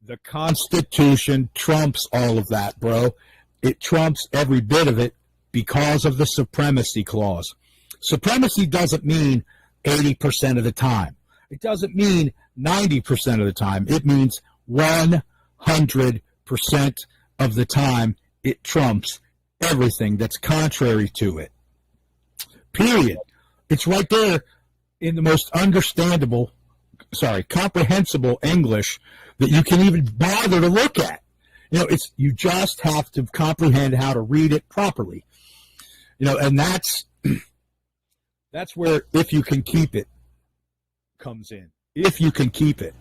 The Constitution trumps all of that, bro. It trumps every bit of it because of the supremacy clause. Supremacy doesn't mean 80% of the time. It doesn't mean 90% of the time. It means 100% of the time it trumps everything that's contrary to it. Period. It's right there in the most comprehensible English that you can even bother to look at. You just have to comprehend how to read it properly. And that's where if you can keep it comes in. If you can keep it.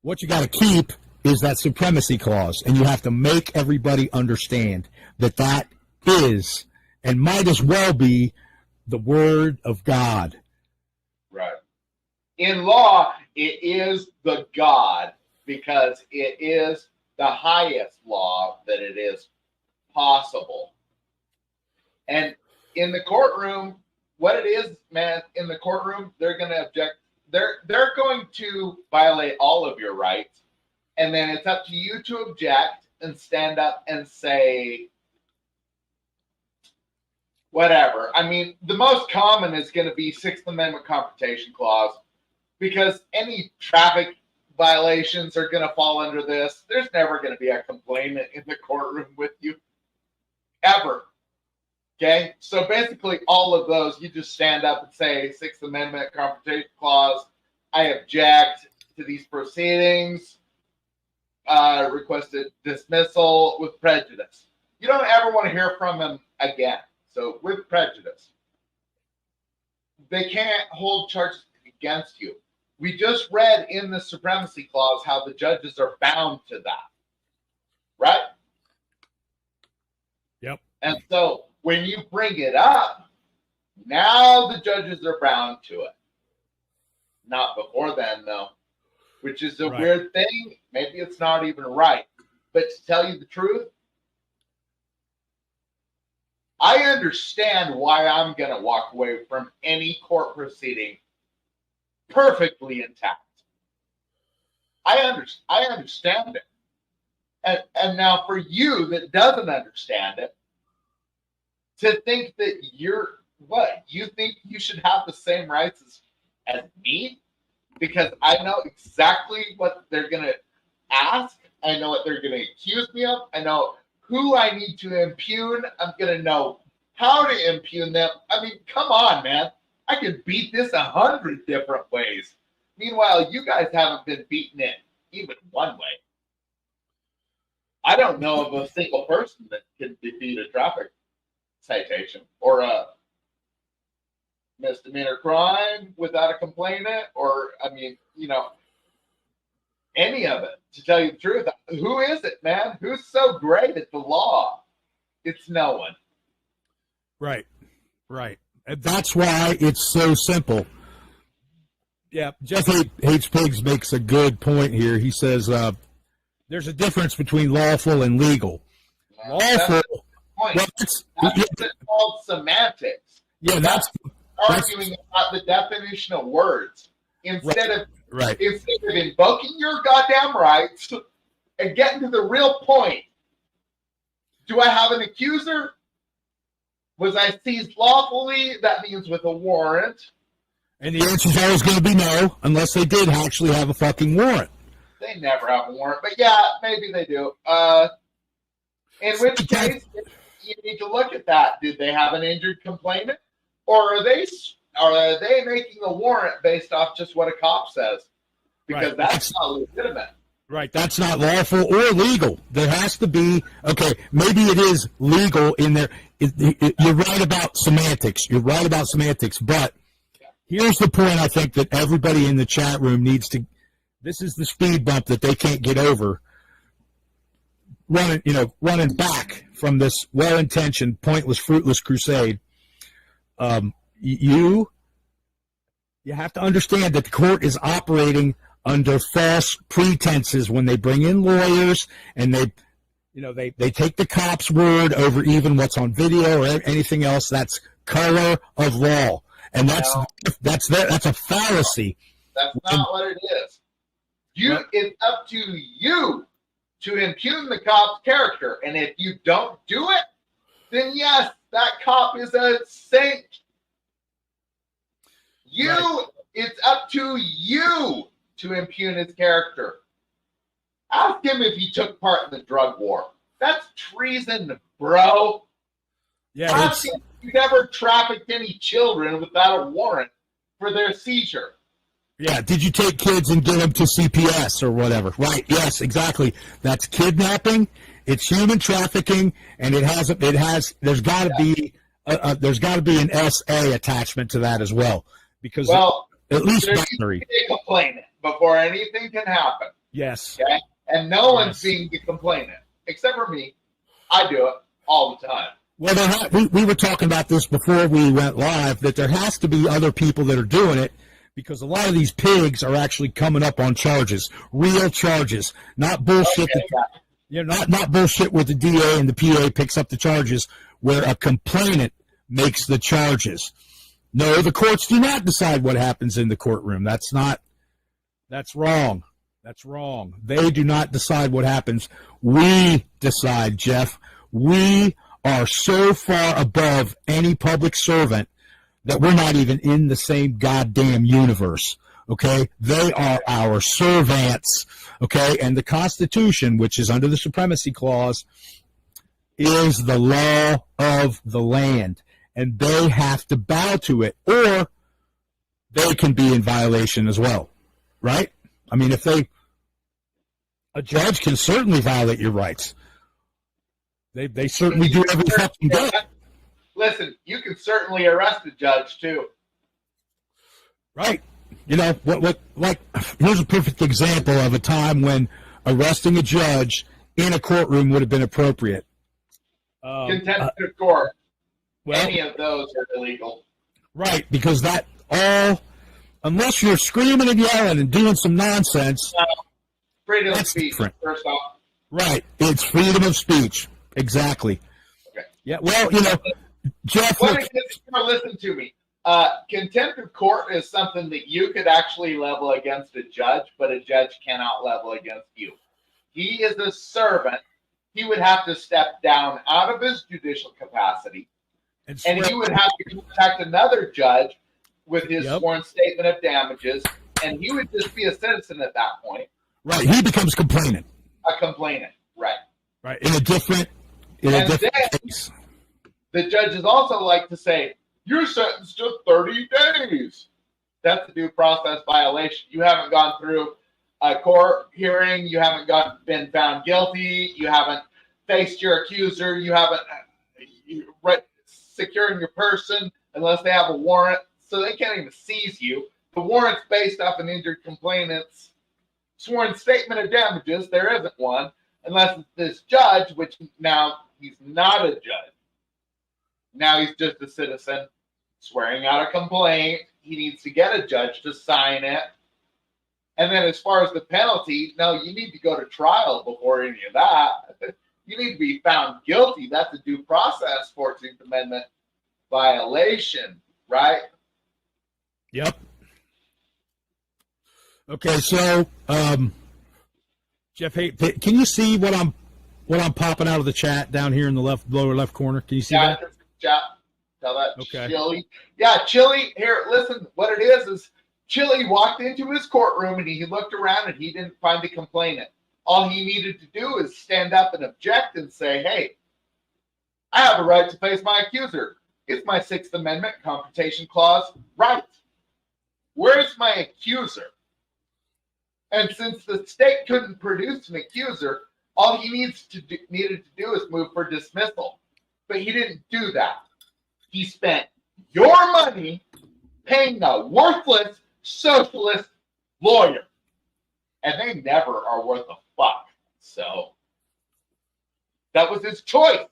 What you got to keep is that supremacy clause, and you have to make everybody understand that is and might as well be the word of God. Right. In law, it is the God because it is the highest law that it is possible. And in the courtroom, what it is, man, in the courtroom, they're going to object. They're going to violate all of your rights. And then it's up to you to object and stand up and say whatever. I mean, the most common is going to be Sixth Amendment Confrontation Clause because any traffic violations are going to fall under this. There's never going to be a complainant in the courtroom with you. Ever. Okay? So basically all of those, you just stand up and say, Sixth Amendment Confrontation Clause, I object to these proceedings. Requested dismissal with prejudice. You don't ever want to hear from them again. So with prejudice. They can't hold charges against you. We just read in the supremacy clause how the judges are bound to that. Right? Yep. And so when you bring it up, now the judges are bound to it. Not before then, though. Which is a weird thing. Maybe it's not even right. But to tell you the truth, I understand why I'm going to walk away from any court proceeding perfectly intact. I understand it. And now for you that doesn't understand it, to think that you think you should have the same rights as me? Because I know exactly what they're going to ask. I know what they're going to accuse me of. I know who I need to impugn. I'm going to know how to impugn them. I mean, come on, man. I could beat this 100 different ways. Meanwhile, you guys haven't been beaten it even one way. I don't know of a single person that can defeat a traffic citation or a misdemeanor crime without a complainant, or any of it. To tell you the truth, who is it, man? Who's so great at the law? It's no one. Right. And that's why it's so simple. Yeah, Jeff Hates Pigs makes a good point here. He says there's a difference between lawful and legal. Lawful. That's called semantics. Yeah, that's arguing about the definition of words instead of invoking your goddamn rights and getting to the real point. Do I have an accuser? Was I seized lawfully? That means with a warrant. And the answer is always going to be no, unless they did actually have a fucking warrant. They never have a warrant, but yeah, maybe they do. In which case, you need to look at that. Did they have an injured complainant, or are they making a warrant based off just what a cop says? Because Right. that's not legitimate. Right, that's not lawful or legal. There has to be, okay, maybe it is legal in there. You're right about semantics. You're right about semantics, but here's the point I think that everybody in the chat room needs to, this is the speed bump that they can't get over. Running back from this well-intentioned, pointless, fruitless crusade. You have to understand that the court is operating under false pretenses when they bring in lawyers and they take the cop's word over even what's on video or anything else. That's color of law, and that's a fallacy. That's not what it is. It's up to you to impugn the cop's character, and if you don't do it, then yes, that cop is a saint. It's up to you to impugn his character. Ask him if he took part in the drug war. That's treason, bro. Yeah, Ask him if you ever trafficked any children without a warrant for their seizure. Yeah, did you take kids and get them to CPS or whatever? Right, yes, exactly. That's kidnapping, it's human trafficking, and there's got to be an SA attachment to that as well. Because at least binary. Be a complainant before anything can happen. Yes. Okay? And no one's being the complainant, except for me. I do it all the time. Well, we were talking about this before we went live, that there has to be other people that are doing it, because a lot of these pigs are actually coming up on charges, real charges, not bullshit. Not bullshit where the DA and the PA picks up the charges, where a complainant makes the charges. No, the courts do not decide what happens in the courtroom. That's wrong. That's wrong. They do not decide what happens. We decide, Jeff. We are so far above any public servant that we're not even in the same goddamn universe. Okay? They are our servants. Okay? And the Constitution, which is under the Supremacy Clause, is the law of the land. And they have to bow to it, or they can be in violation as well. Right? I mean, a judge can certainly violate your rights. They certainly do every fucking day. Listen, you can certainly arrest a judge too. Right. You know, here's a perfect example of a time when arresting a judge in a courtroom would have been appropriate. Contempt of court. Well, any of those are illegal. Right, because unless you're screaming and yelling and doing some nonsense. Freedom of speech, different. First off. Right, it's freedom of speech. Exactly. Okay. Yeah, well, Jeff. Listen to me. Contempt of court is something that you could actually level against a judge, but a judge cannot level against you. He is a servant. He would have to step down out of his judicial capacity, and he would have to contact another judge with his sworn statement of damages, and he would just be a citizen at that point. Right, he becomes complainant. A complainant, right. Right, in a different case. The judges also like to say, you're sentenced to 30 days. That's a due process violation. You haven't gone through a court hearing. You haven't been found guilty. You haven't faced your accuser. You haven't secured your person unless they have a warrant. So they can't even seize you. The warrant's based off an injured complainant's sworn statement of damages. There isn't one unless it's this judge, which now he's not a judge. Now he's just a citizen swearing out a complaint. He needs to get a judge to sign it. And then as far as the penalty, no, you need to go to trial before any of that. You need to be found guilty. That's a due process 14th Amendment violation, right? Yep. Okay, so Jeff, hey, can you see what I'm popping out of the chat down here in the lower left corner? Can you see that? Chat. tell that Okay. Chili. Yeah, Chili, here, listen, what it is Chili walked into his courtroom and he looked around and he didn't find a complainant. All he needed to do is stand up and object and say, hey, I have a right to face my accuser. It's my Sixth Amendment Confrontation Clause right. Where's my accuser? And since the state couldn't produce an accuser, all he needed to do is move for dismissal. But he didn't do that. He spent your money paying a worthless socialist lawyer. And they never are worth a fuck. So that was his choice.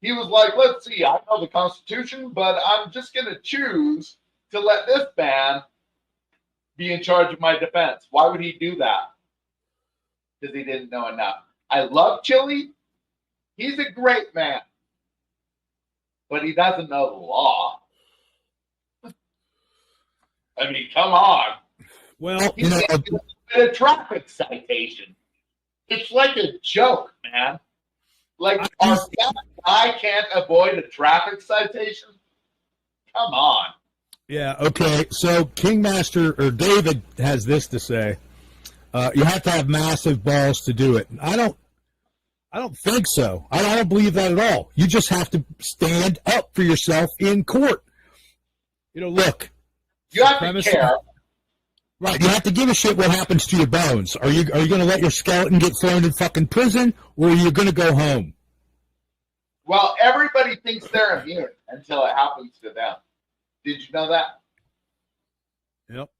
He was like, let's see, I know the Constitution, but I'm just going to choose to let this man be in charge of my defense. Why would he do that? Because he didn't know enough. I love Chili. He's a great man. But he doesn't know the law. I mean, come on. Well, He's a traffic citation. It's like a joke, man. Like, our guy can't avoid a traffic citation? Come on. yeah, okay. So Kingmaster or David has this to say. You have to have massive balls to do it. I don't think so. I don't believe that at all. You just have to stand up for yourself in court. Look. You have to care. Right, you have to give a shit what happens to your bones. Are you going to let your skeleton get thrown in fucking prison, or are you going to go home? Well, everybody thinks they're immune until it happens to them. Did you know that? Yep.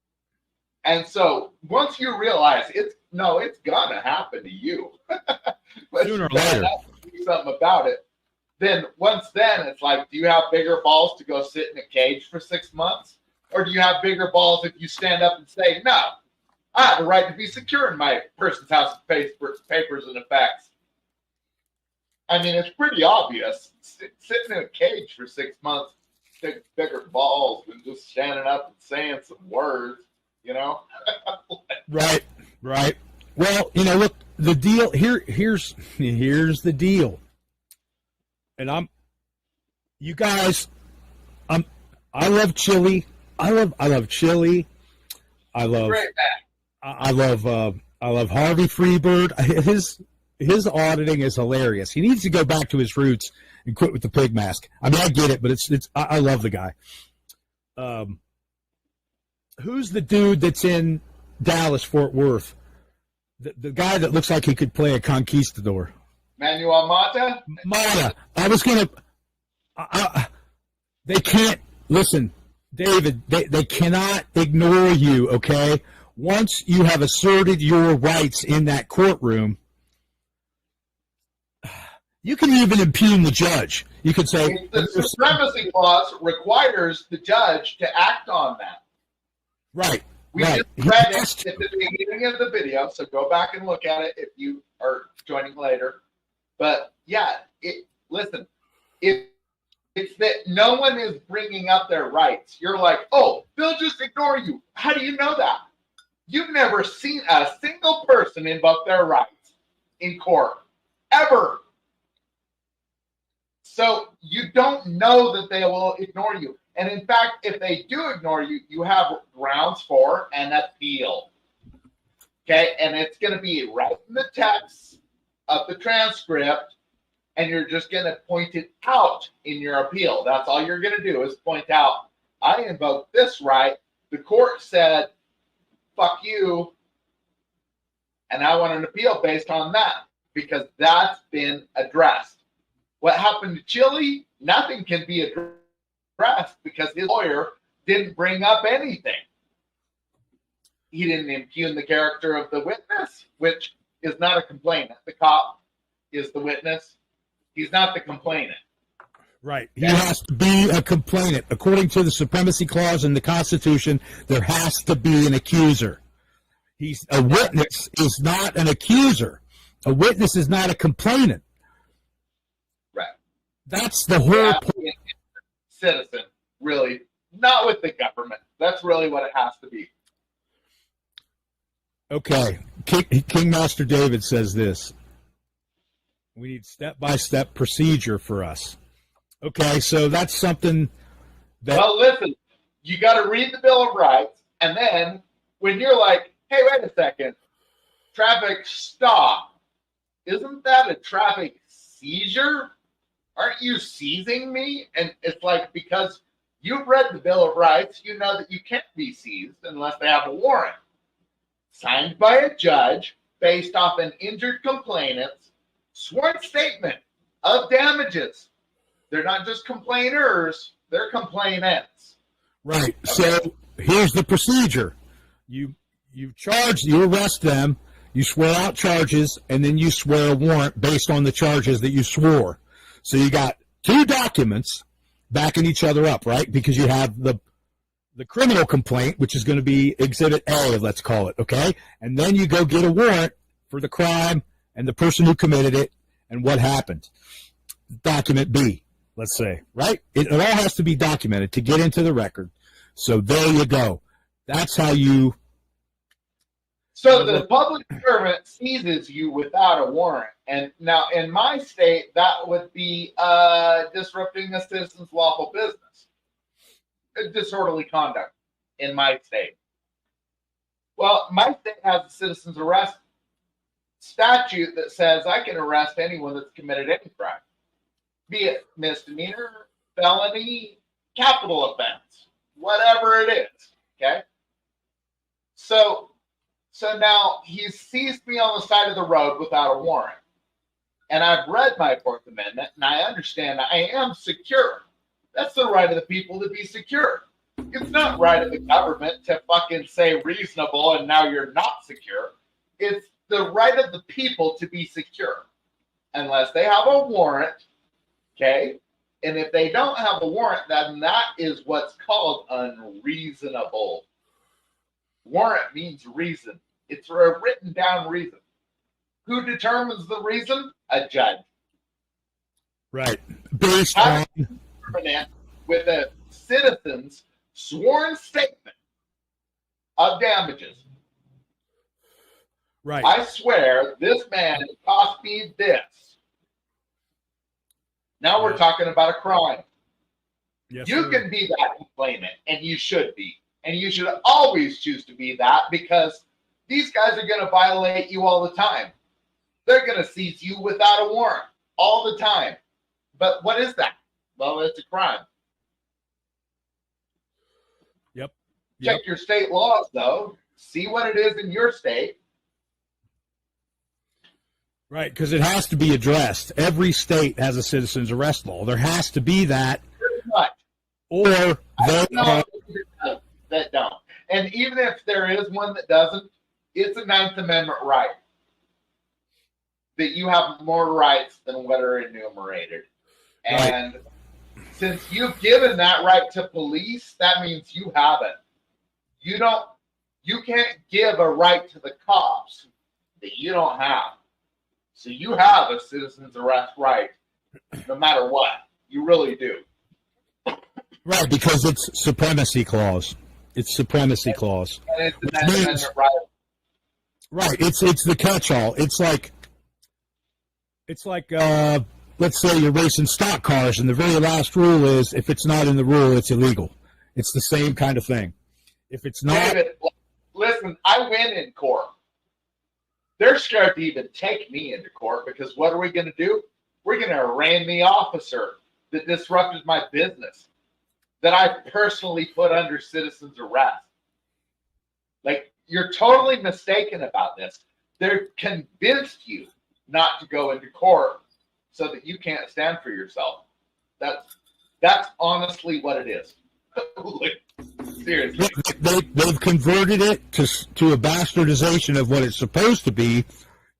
And so once you realize it's gonna happen to you, but Sooner or later, do something about it. Then it's like, do you have bigger balls to go sit in a cage for 6 months? Or do you have bigger balls if you stand up and say, no, I have a right to be secure in my person's house papers and effects? I mean, it's pretty obvious. Sitting in a cage for 6 months takes bigger balls than just standing up and saying some words, Right. Well, look, the deal here's the deal. And I love Chili. I love Chili. I love Harvey Freebird. His auditing is hilarious. He needs to go back to his roots and quit with the pig mask. I mean, I get it, but I love the guy. Who's the dude that's in Dallas, Fort Worth? The guy that looks like he could play a conquistador. Manuel Mata? Mata. They can't, listen, David, they cannot ignore you, okay? Once you have asserted your rights in that courtroom, you can even impugn the judge. You could say... The Supremacy Clause requires the judge to act on that. Right. We just read it at the beginning of the video, so go back and look at it if you are joining later. But, yeah, listen, if it's that no one is bringing up their rights, you're like, oh, they'll just ignore you. How do you know that? You've never seen a single person invoke their rights in court, ever. So you don't know that they will ignore you. And in fact, if they do ignore you, you have grounds for an appeal. Okay? And it's going to be right in the text of the transcript, and you're just going to point it out in your appeal. That's all you're going to do is point out, I invoked this right. The court said, fuck you, and I want an appeal based on that because that's been addressed. What happened to Chili? Nothing can be addressed because his lawyer didn't bring up anything. He didn't impugn the character of the witness, which is not a complainant. The cop is the witness. He's not the complainant. Right. He has to be a complainant. According to the Supremacy Clause in the Constitution, there has to be an accuser. A witness is not an accuser. A witness is not a complainant. Right. That's the whole point. Citizen, really. Not with the government. That's really what it has to be. Okay. Kingmaster David says this. We need step-by-step procedure for us. Okay, so that's something that Well, listen, you got to read the Bill of Rights, and then when you're like, hey, wait a second, traffic stop, isn't that a traffic seizure? Aren't you seizing me? And it's like, because you've read the Bill of Rights, you know that you can't be seized unless they have a warrant signed by a judge based off an injured complainant's sworn statement of damages. They're not just complainers, they're complainants. right. So here's the procedure: you arrest them, you swear out charges, and then you swear a warrant based on the charges that you swore. So you got two documents backing each other up, right? Because you have the criminal complaint, which is going to be Exhibit A, let's call it, okay? And then you go get a warrant for the crime and the person who committed it and what happened. Document B, let's say, right? It all has to be documented to get into the record. So there you go. That's how you... So the public servant seizes you without a warrant. And now in my state, that would be disrupting a citizen's lawful business. Disorderly conduct in my state. Well, my state has a citizen's arrest statute that says I can arrest anyone that's committed any crime, be it misdemeanor, felony, capital offense, whatever it is. Okay. So now he's seized me on the side of the road without a warrant. And I've read my Fourth Amendment and I understand I am secure. That's the right of the people to be secure. It's not right of the government to fucking say reasonable and now you're not secure. It's the right of the people to be secure. Unless they have a warrant, okay? And if they don't have a warrant, then that is what's called unreasonable. Warrant means reason. It's a written down reason. Who determines the reason? A judge. Right. Based on... with a citizen's sworn statement of damages. Right. I swear this man cost me this. Now we're talking about a crime. Yes, You sir. can be that complainant, and you should be. And you should always choose to be that, because these guys are going to violate you all the time. They're going to seize you without a warrant all the time. But what is that? Well, it's a crime. Yep. Check your state laws, though. See what it is in your state. Right, because it has to be addressed. Every state has a citizen's arrest law. There has to be that, Pretty much. or they No, that don't. And even if there is one that doesn't, it's a Ninth Amendment right. That you have more rights than what are enumerated. And since you've given that right to police, that means you have it. You can't give a right to the cops that you don't have. So you have a citizen's arrest right, no matter what. You really do. right, because it's supremacy clause. It's supremacy clause. And it's the Which Ninth means- Amendment right. Right, it's the catch-all. It's like let's say you're racing stock cars, and the very last rule is if it's not in the rule, it's illegal. It's the same kind of thing. If it's not, David, listen, I win in court. They're scared to even take me into court because what are we going to do? We're going to arraign the officer that disrupted my business, that I personally put under citizen's arrest. Like, you're totally mistaken about this. They're convinced you not to go into court so that you can't stand for yourself. That's honestly what it is. Seriously. they've converted it to a bastardization of what it's supposed to be,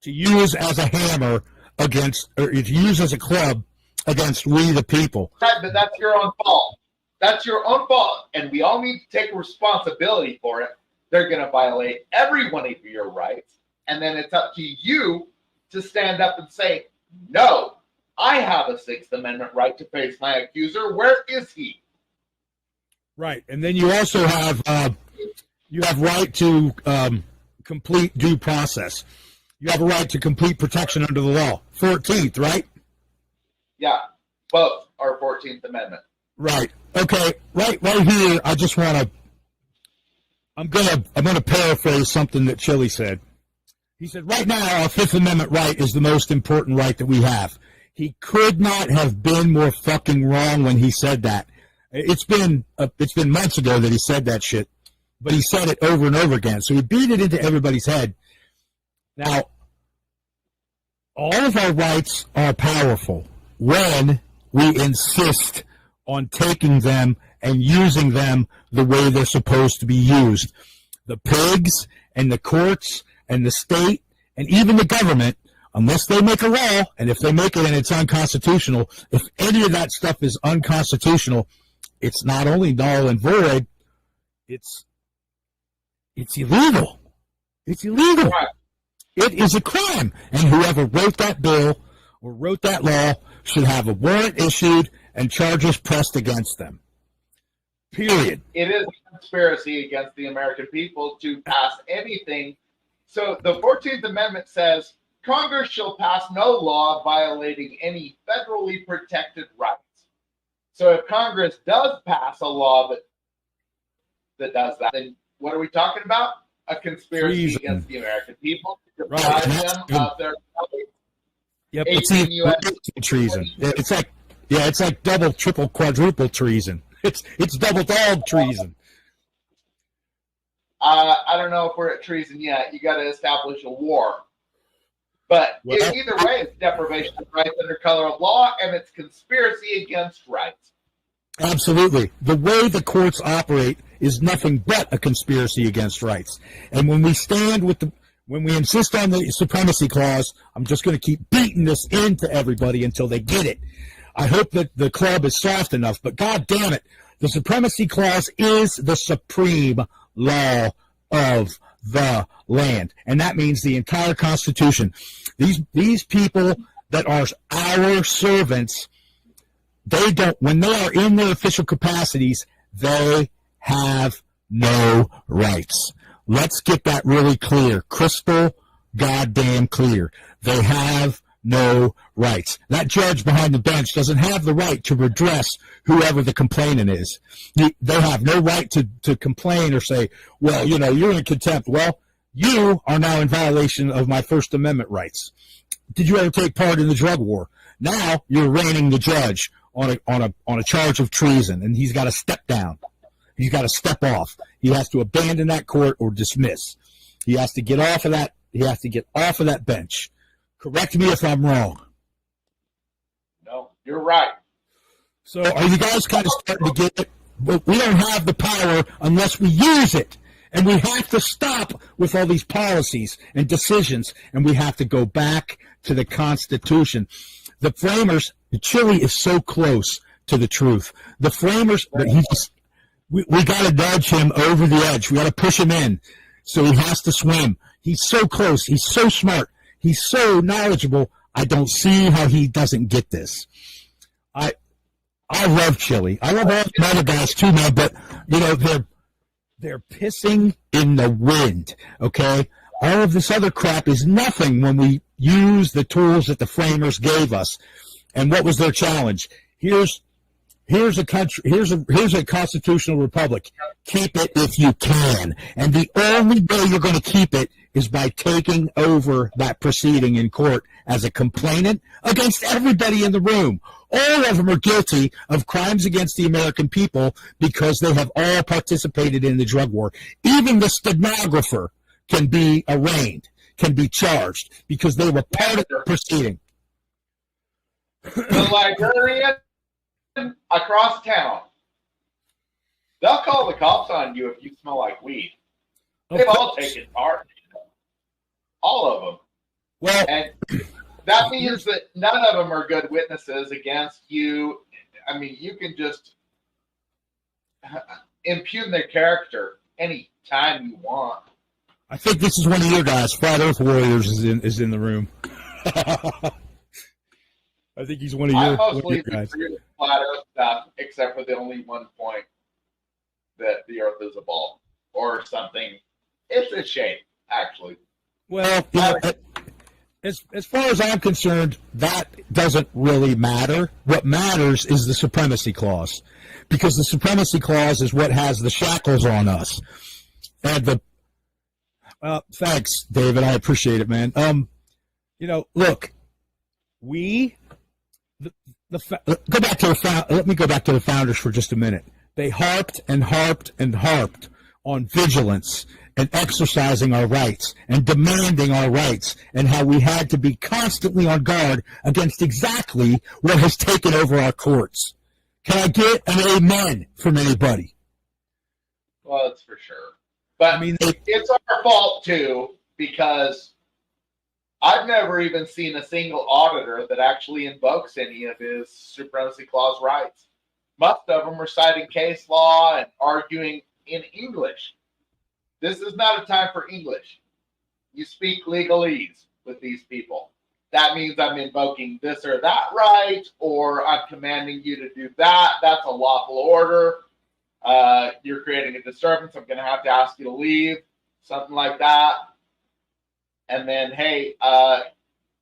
to use as a hammer against, or to use as a club against we the people. Right, but that's your own fault. That's your own fault. And we all need to take responsibility for it. They're going to violate every one of your rights. And then it's up to you to stand up and say, no, I have a Sixth Amendment right to face my accuser. Where is he? Right, and then you also have right to complete due process. You have a right to complete protection under the law. 14th, right? Yeah. Both are 14th Amendment. Right. Okay. Right here, I just want to. I'm gonna paraphrase something that Chili said. He said, "Right now, our Fifth Amendment right is the most important right that we have." He could not have been more fucking wrong when he said that. It's been months ago that he said that shit, but he said it over and over again. So he beat it into everybody's head. Now, all of our rights are powerful when we insist on taking them and using them the way they're supposed to be used. The pigs and the courts and the state and even the government, unless they make a law, and if they make it and it's unconstitutional, if any of that stuff is unconstitutional, it's not only null and void, it's illegal. It's illegal. Right. It is a crime. And whoever wrote that bill or wrote that law should have a warrant issued and charges pressed against them. Period. It is a conspiracy against the American people to pass anything. So the 14th Amendment says Congress shall pass no law violating any federally protected rights. So if Congress does pass a law that does that, then what are we talking about? A conspiracy Treason. against the American people to Right. deprive them of their rights. Yep, it's treason. It's like double, triple, quadruple treason. It's double dog treason. I don't know if we're at treason yet. You got to establish a war. But either way, it's deprivation of rights under color of law, and it's conspiracy against rights. Absolutely. The way the courts operate is nothing but a conspiracy against rights. And when we when we insist on the supremacy clause, I'm just going to keep beating this into everybody until they get it. I hope that the club is soft enough, but God damn it, the supremacy clause is the supreme law of the land. And that means the entire Constitution. These people that are our servants, when they are in their official capacities, they have no rights. Let's get that really clear. Crystal goddamn clear. They have no rights. That judge behind the bench doesn't have the right to redress whoever the complainant is. They have no right to complain or say, well, you're in contempt. Well, you are now in violation of my First Amendment rights. Did you ever take part in the drug war? Now you're arraigning the judge on a charge of treason, and he's got to step down. He's got to step off. He has to abandon that court or dismiss. He has to get off of that. He has to get off of that bench. Correct me if I'm wrong. No, you're right. So are you guys kind of starting to get it? But we don't have the power unless we use it. And we have to stop with all these policies and decisions, and we have to go back to the Constitution. The framers, Chile is so close to the truth. The framers, but we got to nudge him over the edge. We got to push him in, so he has to swim. He's so close. He's so smart. He's so knowledgeable. I don't see how he doesn't get this. I love Chile. I love all the other guys too, man. But they're pissing in the wind. Okay, all of this other crap is nothing when we use the tools that the framers gave us. And what was their challenge? Here's a country. Here's a constitutional republic. Keep it if you can. And the only way you're going to keep it is by taking over that proceeding in court as a complainant against everybody in the room. All of them are guilty of crimes against the American people because they have all participated in the drug war. Even the stenographer can be arraigned, can be charged because they were part of the proceeding. The librarian across town, they'll call the cops on you if you smell like weed. They've all taken part. All of them. Well, and that means that none of them are good witnesses against you. I mean, you can just impugn their character any time you want. I think this is one of your guys. Flat Earth Warriors is in the room. I think he's one of your guys. Flat Earth stuff, except for the only one point that the Earth is a ball or something. It's a shape, actually. Well, as far as I'm concerned, that doesn't really matter. What matters is the supremacy clause, because the supremacy clause is what has the shackles on us. And thanks, David. I appreciate it, man. Look, go back to let me go back to the founders for just a minute. They harped and harped and harped on vigilance and exercising our rights and demanding our rights, and how we had to be constantly on guard against exactly what has taken over our courts. Can I get an amen from anybody? Well, that's for sure. But I mean, it's our fault too, because I've never even seen a single auditor that actually invokes any of his supremacy clause rights. Most of them are citing case law and arguing in English. This is not a time for English. You speak legalese with these people. That means I'm invoking this or that right, or I'm commanding you to do that. That's a lawful order. You're creating a disturbance. I'm going to have to ask you to leave, something like that. And then, hey, now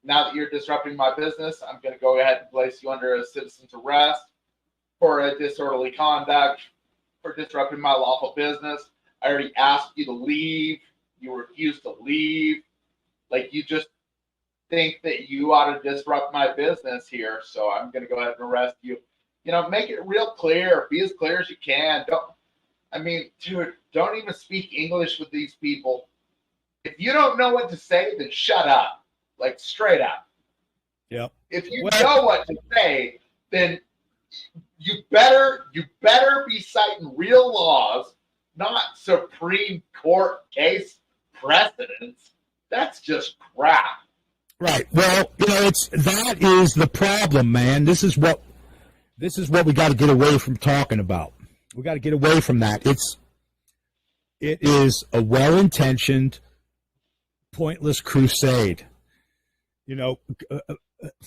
that you're disrupting my business, I'm going to go ahead and place you under a citizen's arrest for a disorderly conduct, for disrupting my lawful business. I already asked you to leave. You refused to leave. Like, you just think that you ought to disrupt my business here, so I'm going to go ahead and arrest you. Make it real clear. Be as clear as you can. Dude, don't even speak English with these people. If you don't know what to say, then shut up. Like, straight up. Yep. If you know what to say, then you better be citing real laws, not Supreme Court case precedents. That's just crap. Right. Well, that is the problem, man. This is what we got to get away from talking about. We got to get away from that. It is a well-intentioned, pointless crusade.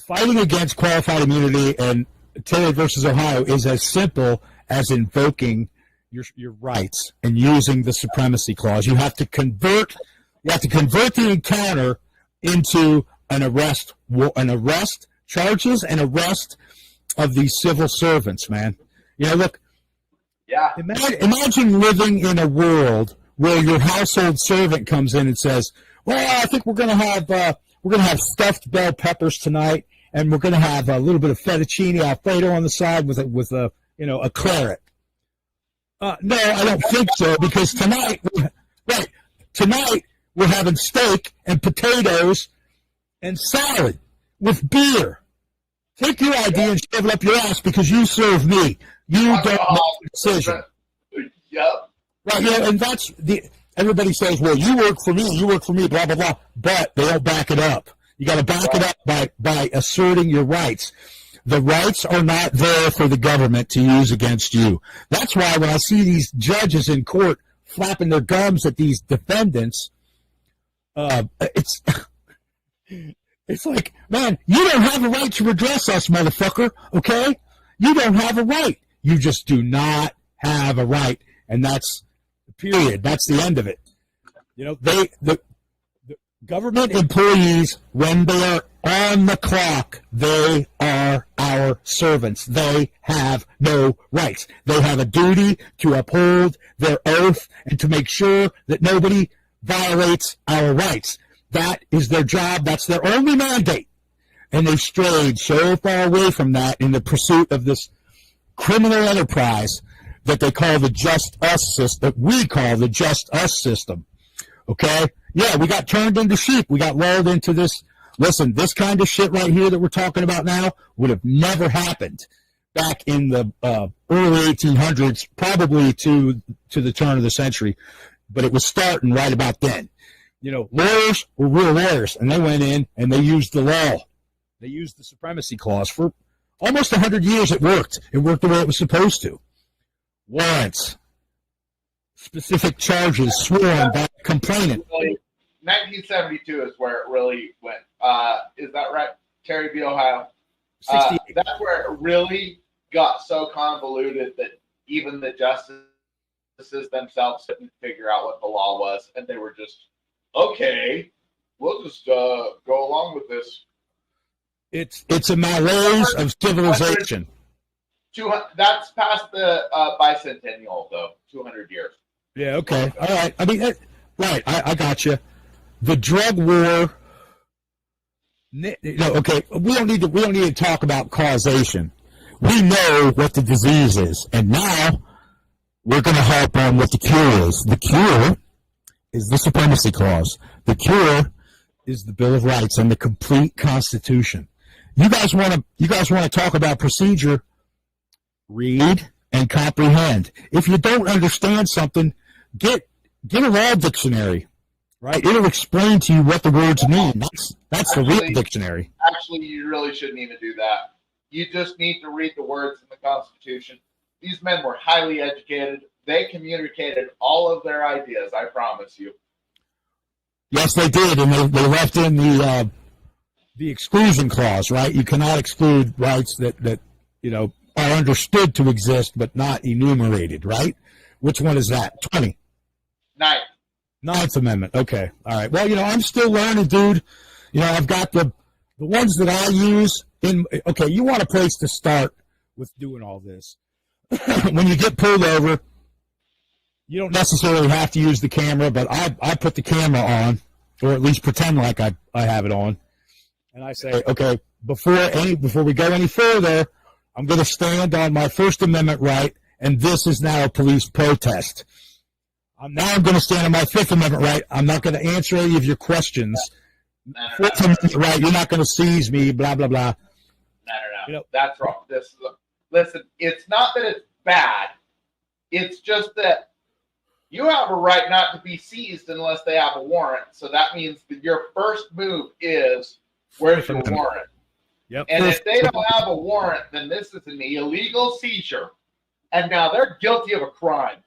Fighting against qualified immunity and Taylor versus Ohio is as simple as invoking your rights and using the supremacy clause. You have to convert the encounter into an arrest charges and arrest of these civil servants, man. Look. Yeah. Imagine living in a world where your household servant comes in and says, "Well, I think we're going to have stuffed bell peppers tonight, and we're going to have a little bit of fettuccine alfredo on the side with a claret." No, I don't think so, because tonight we're having steak and potatoes and salad with beer. Take your idea and shove it up your ass because you serve me. You don't make the decision. Yep. Right, and that's everybody says, well, you work for me, blah, blah, blah. But they don't back it up. You got to back it up by asserting your rights. The rights are not there for the government to use against you. That's why when I see these judges in court flapping their gums at these defendants, it's like, man, you don't have a right to redress us, motherfucker, okay? You don't have a right. You just do not have a right, and that's the period. That's the end of it. The government employees, when they are on the clock, they are our servants. They have no rights. They have a duty to uphold their oath and to make sure that nobody violates our rights. That is their job. That's their only mandate. And they've strayed so far away from that in the pursuit of this criminal enterprise that they call the just us system, that we call the just us system. Okay? Yeah, we got turned into sheep. We got lulled into this. Listen, this kind of shit right here that we're talking about now would have never happened back in the early 1800s, probably to the turn of the century. But it was starting right about then. Lawyers were real lawyers, and they went in and they used the law. They used the supremacy clause for almost 100 years. It worked. It worked the way it was supposed to. Warrants, specific charges sworn by the complainant. 1972 is where it really went. Is that right? Terry v. Ohio. 68. That's where it really got so convoluted that even the justices themselves couldn't figure out what the law was, and they were just, okay, we'll just go along with this. It's a malaise of civilization. That's past the bicentennial, though. 200 years. Yeah. Okay. All right. I mean, right. I got you. The drug war. Okay. We don't need to talk about causation. We know what the disease is, and now we're going to harp on what the cure is. The cure is the supremacy clause. The cure is the Bill of Rights and the complete Constitution. You guys want to talk about procedure? Read and comprehend. If you don't understand something, get a law dictionary, right? It'll explain to you what the words mean. That's the real dictionary. Actually, you really shouldn't even do that. You just need to read the words in the Constitution. These men were highly educated. They communicated all of their ideas, I promise you. Yes, they did, and they left in the exclusion clause, right? You cannot exclude rights that are understood to exist but not enumerated, right? Which one is that? 20. Ninth Amendment. Okay. All right. Well, I'm still learning, dude. I've got the ones that I use in. Okay, you want a place to start with doing all this. When you get pulled over, you don't necessarily have to use the camera, but I put the camera on, or at least pretend like I have it on, and I say, okay, before we go any further, I'm going to stand on my First Amendment right, and this is now a police protest. I'm going to stand on my Fifth Amendment right. I'm not going to answer any of your questions. Fourth Amendment right, you're not going to seize me, blah, blah, blah. No. That's wrong. Listen, it's not that it's bad. It's just that you have a right not to be seized unless they have a warrant. So that means that your first move is, where's your warrant? Yep. And if they don't have a warrant, then this is an illegal seizure. And now they're guilty of a crime.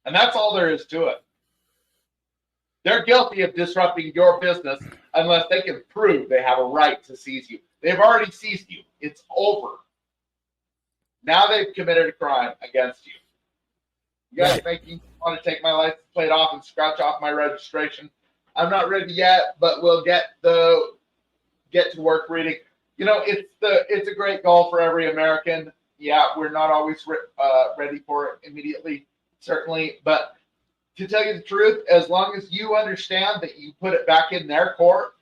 And that's all there is to it. They're guilty of disrupting your business unless they can prove they have a right to seize you. They've already seized you. It's over. Now they've committed a crime against you. You guys make me want to take my license plate off and scratch off my registration. I'm not ready yet, but we'll get to work reading. It's a great goal for every American. Yeah, we're not always ready for it immediately, certainly. But to tell you the truth, as long as you understand that you put it back in their court,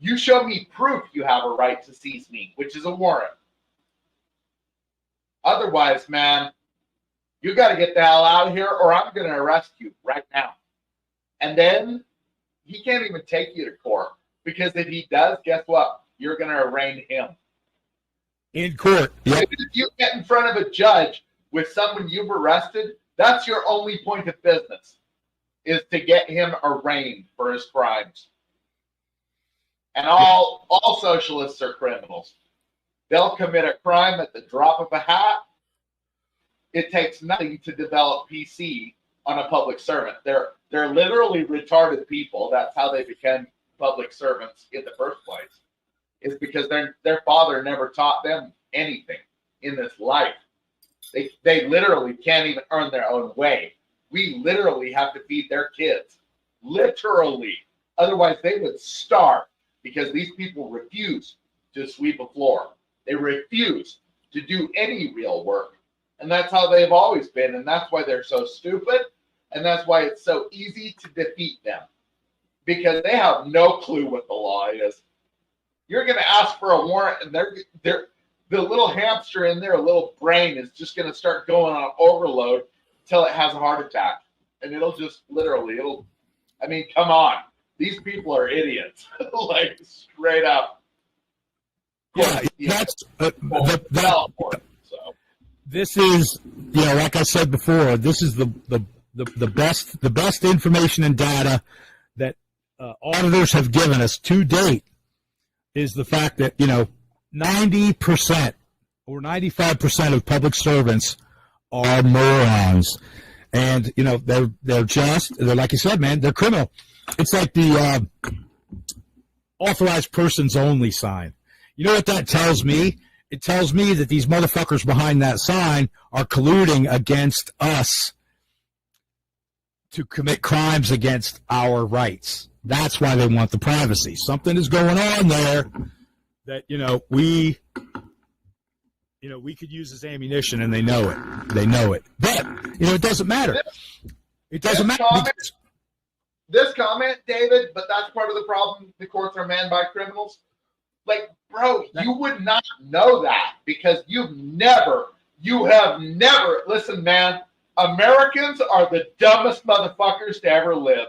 you show me proof you have a right to seize me, which is a warrant. Otherwise, man, you got to get the hell out of here or I'm going to arrest you right now. And then he can't even take you to court because if he does, guess what? You're going to arraign him. In court. Yep. If you get in front of a judge with someone you've arrested, that's your only point of business, is to get him arraigned for his crimes. And all socialists are criminals. They'll commit a crime at the drop of a hat. It takes nothing to develop PC on a public servant. They're literally retarded people. That's how they became public servants in the first place. It's because their father never taught them anything in this life. They literally can't even earn their own way. We literally have to feed their kids. Literally. Otherwise, they would starve because these people refuse to sweep a floor. They refuse to do any real work. And that's how they've always been. And that's why they're so stupid. And that's why it's so easy to defeat them. Because they have no clue what the law is. You're going to ask for a warrant, and the little hamster in their little brain is just going to start going on overload until it has a heart attack. And it'll just literally, come on. These people are idiots. Like, straight up. Yeah, this is, like I said before, this is the best information and data that auditors have given us to date is the fact that 90% or 95% of public servants are morons, and they're like you said, man, they're criminal. It's like the authorized persons only sign. You know what that tells me? It tells me that these motherfuckers behind that sign are colluding against us to commit crimes against our rights. That's why they want the privacy. Something is going on there that, we could use as ammunition, and they know it. They know it. But, it doesn't matter. It doesn't matter. This comment, David, but that's part of the problem. The courts are manned by criminals. Like, bro, you would not know that because you have never, listen, man, Americans are the dumbest motherfuckers to ever live.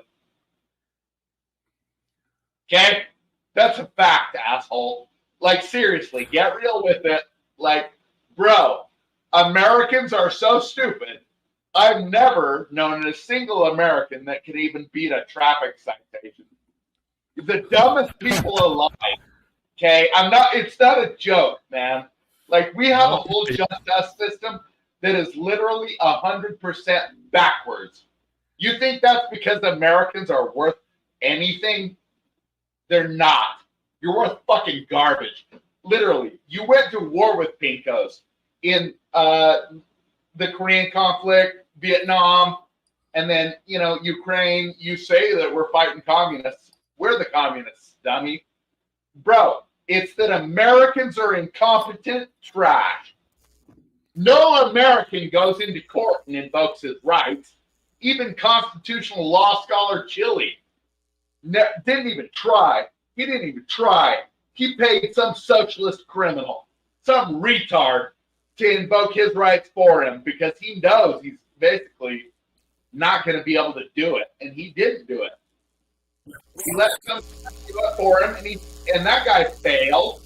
Okay? That's a fact, asshole. Like, seriously, get real with it. Like, bro, Americans are so stupid. I've never known a single American that could even beat a traffic citation. The dumbest people alive. Okay? It's not a joke, man. Like, we have a whole justice system that is literally 100% backwards. You think that's because Americans are worth anything? They're not. You're worth fucking garbage. Literally. You went to war with Pinkos in the Korean conflict, Vietnam, and then, Ukraine. You say that we're fighting communists. We're the communists, dummy. Bro, it's that Americans are incompetent trash. No American goes into court and invokes his rights. Even constitutional law scholar Chile didn't even try. He didn't even try. He paid some socialist criminal, some retard, to invoke his rights for him because he knows he's basically not going to be able to do it, and he didn't do it. He let them do it for him, and that guy failed.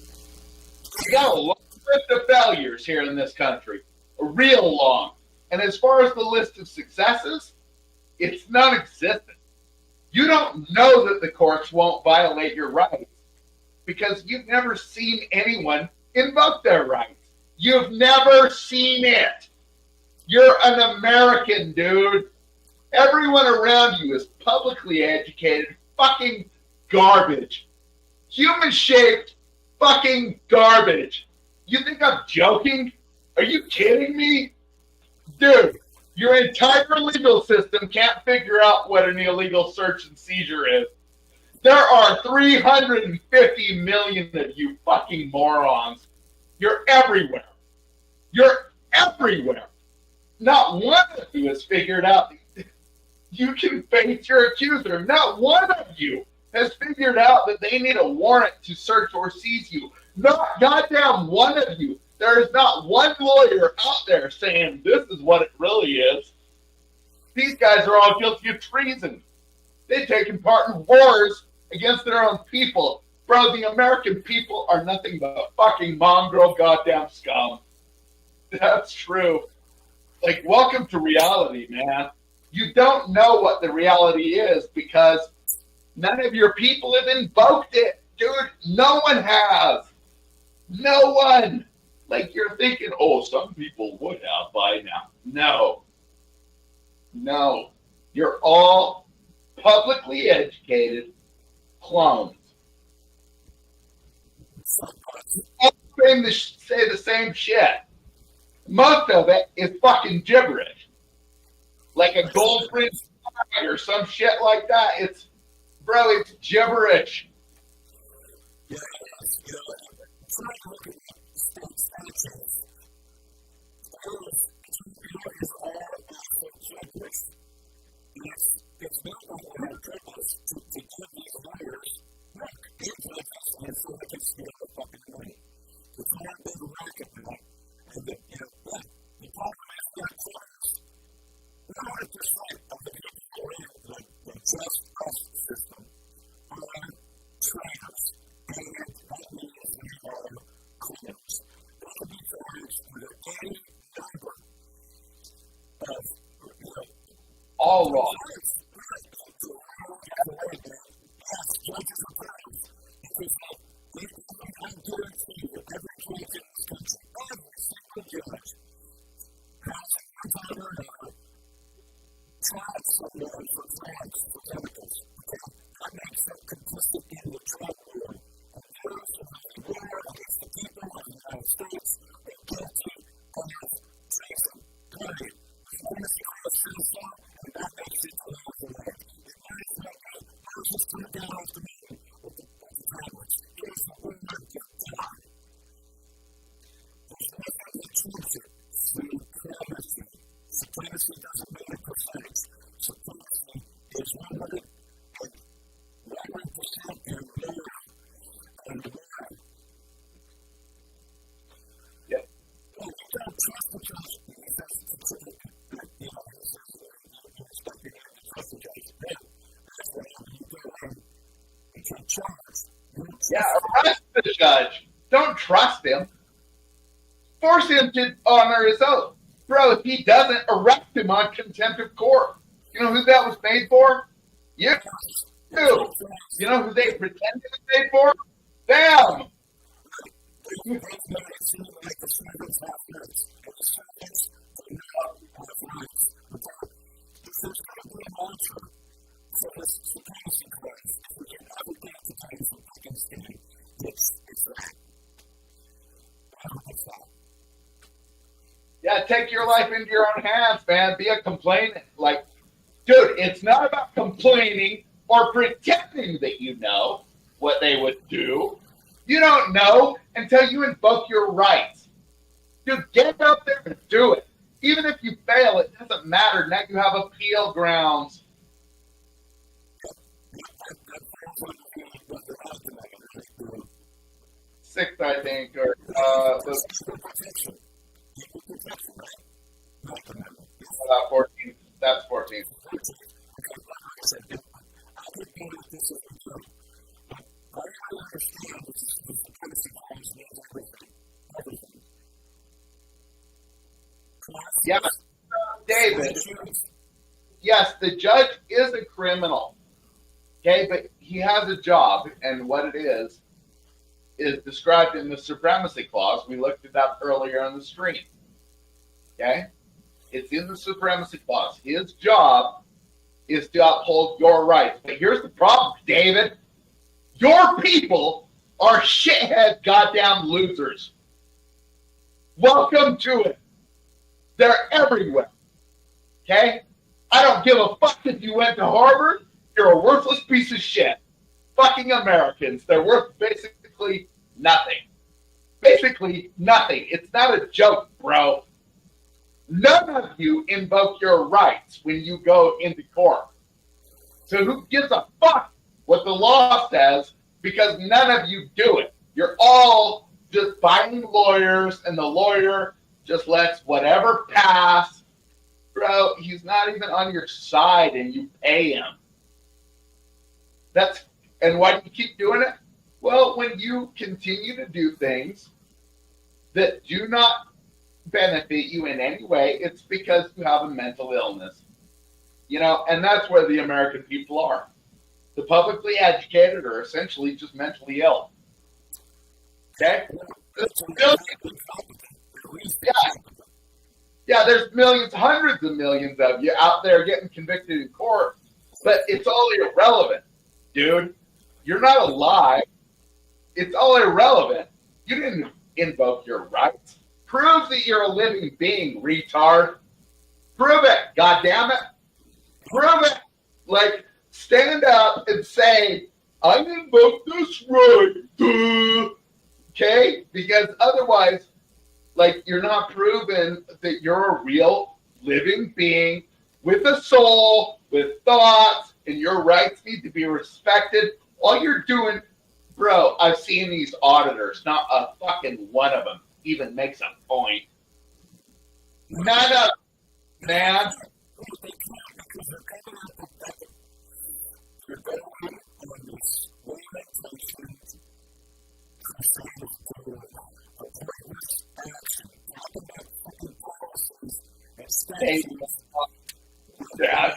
We got a long list of failures here in this country, a real long. And as far as the list of successes, it's non-existent. You don't know that the courts won't violate your rights because you've never seen anyone invoke their rights. You've never seen it. You're an American, dude. Everyone around you is publicly educated fucking garbage. Human-shaped fucking garbage. You think I'm joking? Are you kidding me? Dude, your entire legal system can't figure out what an illegal search and seizure is. There are 350 million of you fucking morons. You're everywhere. You're everywhere. Not one of you has figured out you can face your accuser. Not one of you has figured out that they need a warrant to search or seize you. Not goddamn one of you. There is not one lawyer out there saying this is what it really is. These guys are all guilty of treason. They've taken part in wars against their own people. Bro, the American people are nothing but fucking mongrel goddamn scum. That's true. Like, welcome to reality, man. You don't know what the reality is because none of your people have invoked it. Dude, no one has. No one. Like, you're thinking, oh, some people would have by now. No. No. You're all publicly educated clones. All claim to say the same shit. Most of it is fucking gibberish. Like a goldfish or some shit like that. It's gibberish. All wrong. Yeah, arrest the judge. Don't trust him. Force him to honor his oath. Bro, if he doesn't, arrest him on contempt of court. You know who that was made for? You. You know who they pretend it was made for? Them. Yeah, take your life into your own hands, man. Be a complainant. Like, dude, it's not about complaining or pretending that you know what they would do. You don't know until you invoke your rights. Dude, get out there and do it. Even if you fail, it doesn't matter. Now you have appeal grounds. Sixth, I think, or about 14. That's 14. Yeah, David. Yes, the judge is a criminal. Okay, but he has a job, and what it is described in the supremacy clause. We looked it up earlier on the stream. Okay? It's in the supremacy clause. His job is to uphold your rights. But here's the problem, David. Your people are shithead goddamn losers. Welcome to it. They're everywhere. Okay? I don't give a fuck if you went to Harvard. You're a worthless piece of shit. Fucking Americans. They're worth basically nothing. Basically nothing. It's not a joke, bro. None of you invoke your rights when you go into court. So who gives a fuck what the law says, because none of you do it. You're all just buying lawyers, and the lawyer just lets whatever pass. Bro, he's not even on your side, and you pay him. And why do you keep doing it? Well, when you continue to do things that do not benefit you in any way, it's because you have a mental illness. You know, and that's where the American people are. The publicly educated are essentially just mentally ill. Okay? Yeah, there's millions, hundreds of millions of you out there getting convicted in court, but it's all irrelevant, dude. You're not alive. It's all irrelevant. You didn't invoke your rights. Prove that you're a living being, retard. Prove it, goddammit. Prove it. Like, stand up and say, I invoked this right. Duh. Okay? Because otherwise, like, you're not proving that you're a real living being with a soul, with thoughts, and your rights need to be respected. All you're doing, bro, I've seen these auditors, not a fucking one of them even makes a point. None of them, man. Hey, yeah.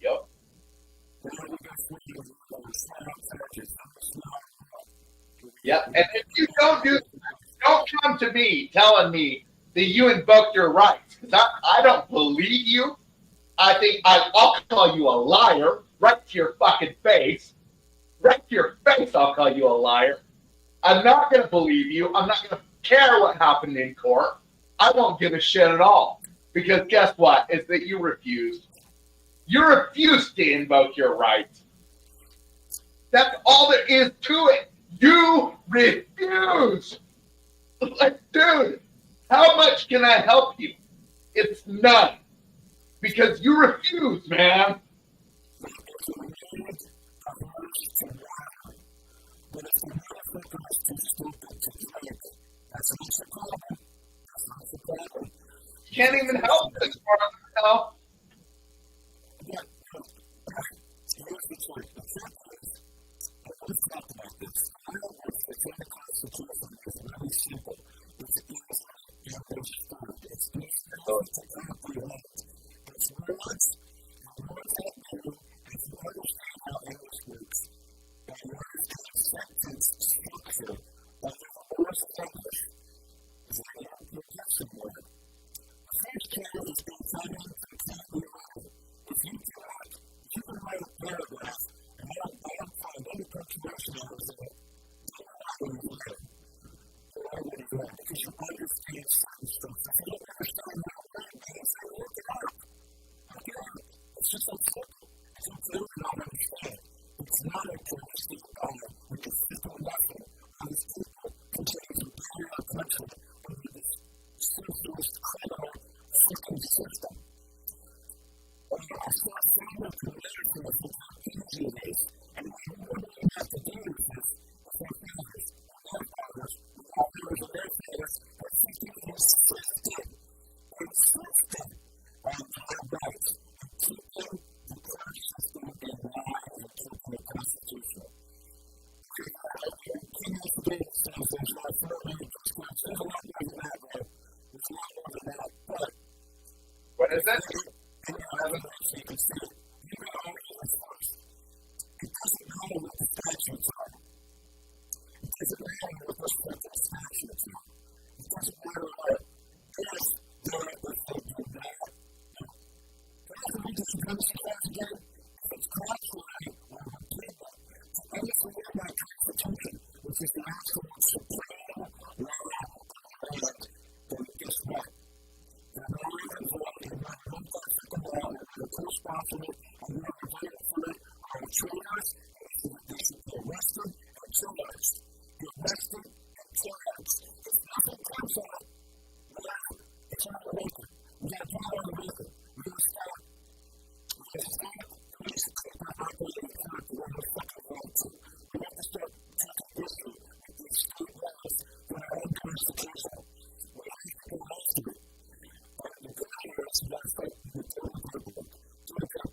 Yep. Yep. And if you don't do to me telling me that you invoked your rights, because I don't believe you. I think I'll call you a liar right to your fucking face. Right to your face, I'll call you a liar. I'm not going to believe you. I'm not going to care what happened in court. I won't give a shit at all. Because guess what? Is that you refused. You refused to invoke your rights. That's all there is to it. You refuse. Like, dude, how much can I help you? It's none. Because you refuse, man. You can't even help as far as I know. What is it?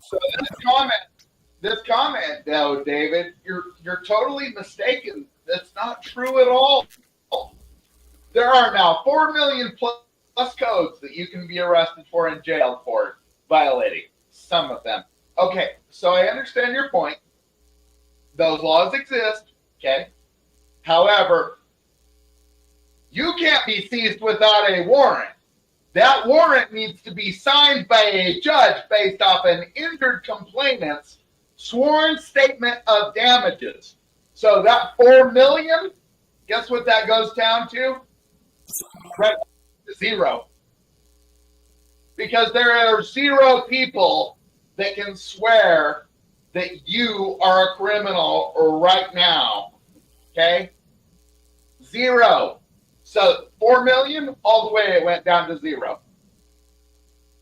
So this comment, though, David, you're totally mistaken. That's not true at all. There are now 4 million plus codes that you can be arrested for and jailed for violating. Some of them. Okay, so I understand your point. Those laws exist. Okay. However, you can't be seized without a warrant. That warrant needs to be signed by a judge based off an injured complainant's sworn statement of damages. So that 4 million, guess what that goes down to? Right, 0. Because there are 0 people that can swear that you are a criminal right now. Okay? 0. So 4 million, all the way it went down to 0.